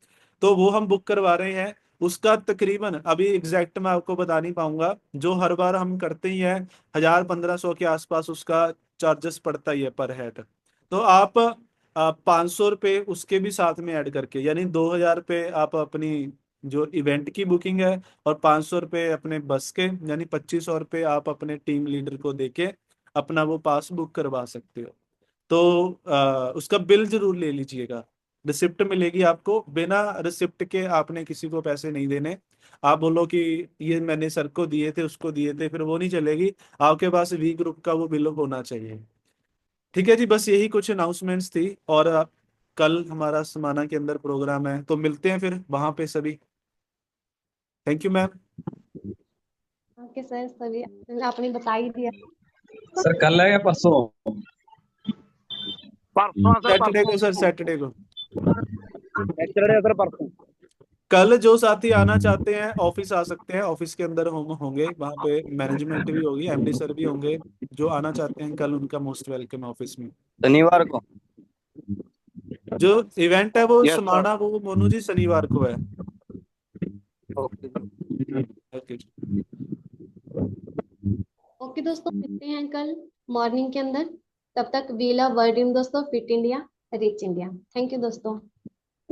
तो वो हम बुक करवा रहे हैं। उसका तकरीबन अभी एग्जैक्ट मैं आपको बता नहीं पाऊंगा, जो हर बार हम करते ही हैं, 1,000-1,500 के आसपास उसका चार्जेस पड़ता ही है पर हेड। तो आप 500 रुपये उसके भी साथ में ऐड करके, यानी 2,000 रुपये आप अपनी जो इवेंट की बुकिंग है, और 500 रुपये अपने बस के, यानी 2,500 रुपये आप अपने टीम लीडर को देके अपना वो पास बुक करवा सकते हो। तो उसका बिल जरूर ले लीजिएगा, रिसिप्ट मिलेगी आपको, बिना रिसिप्ट के आपने किसी को पैसे नहीं देने। आप बोलो कि ये मैंने सर को दिए थे उसको दिए थे, फिर वो नहीं चलेगी, आपके पास वी ग्रुप का वो बिल होना चाहिए। ठीक है जी, बस यही कुछ अनाउंसमेंट्स थी। और कल हमारा समाना के अंदर प्रोग्राम है, तो मिलते हैं फिर वहां पे सभी। Thank you ma'am. Okay sir, सभी आपने बता ही दिया। सर कल है या परसों? परसों है सर, सैटरडे को सर, परसों। सैटरडे को। सैटरडे है सर, परसों। कल जो साथी आना चाहते हैं ऑफिस आ सकते हैं, ऑफिस के अंदर हम होंगे, वहाँ पे मैनेजमेंट भी होगी, MD सर भी होंगे, जो आना चाहते हैं कल उनका मोस्ट वेलकम ऑफिस में। शनिवार को। जो इवेंट है वो यस सर। समाना, वो मोनू जी शनिवार को है। ओके जी। ओके। ओके दोस्तों, मिलते हैं कल मॉर्निंग के अंदर। तब तक वी लव वर्ड इन दोस्तों, fit India, rich India. Thank you दोस्तों।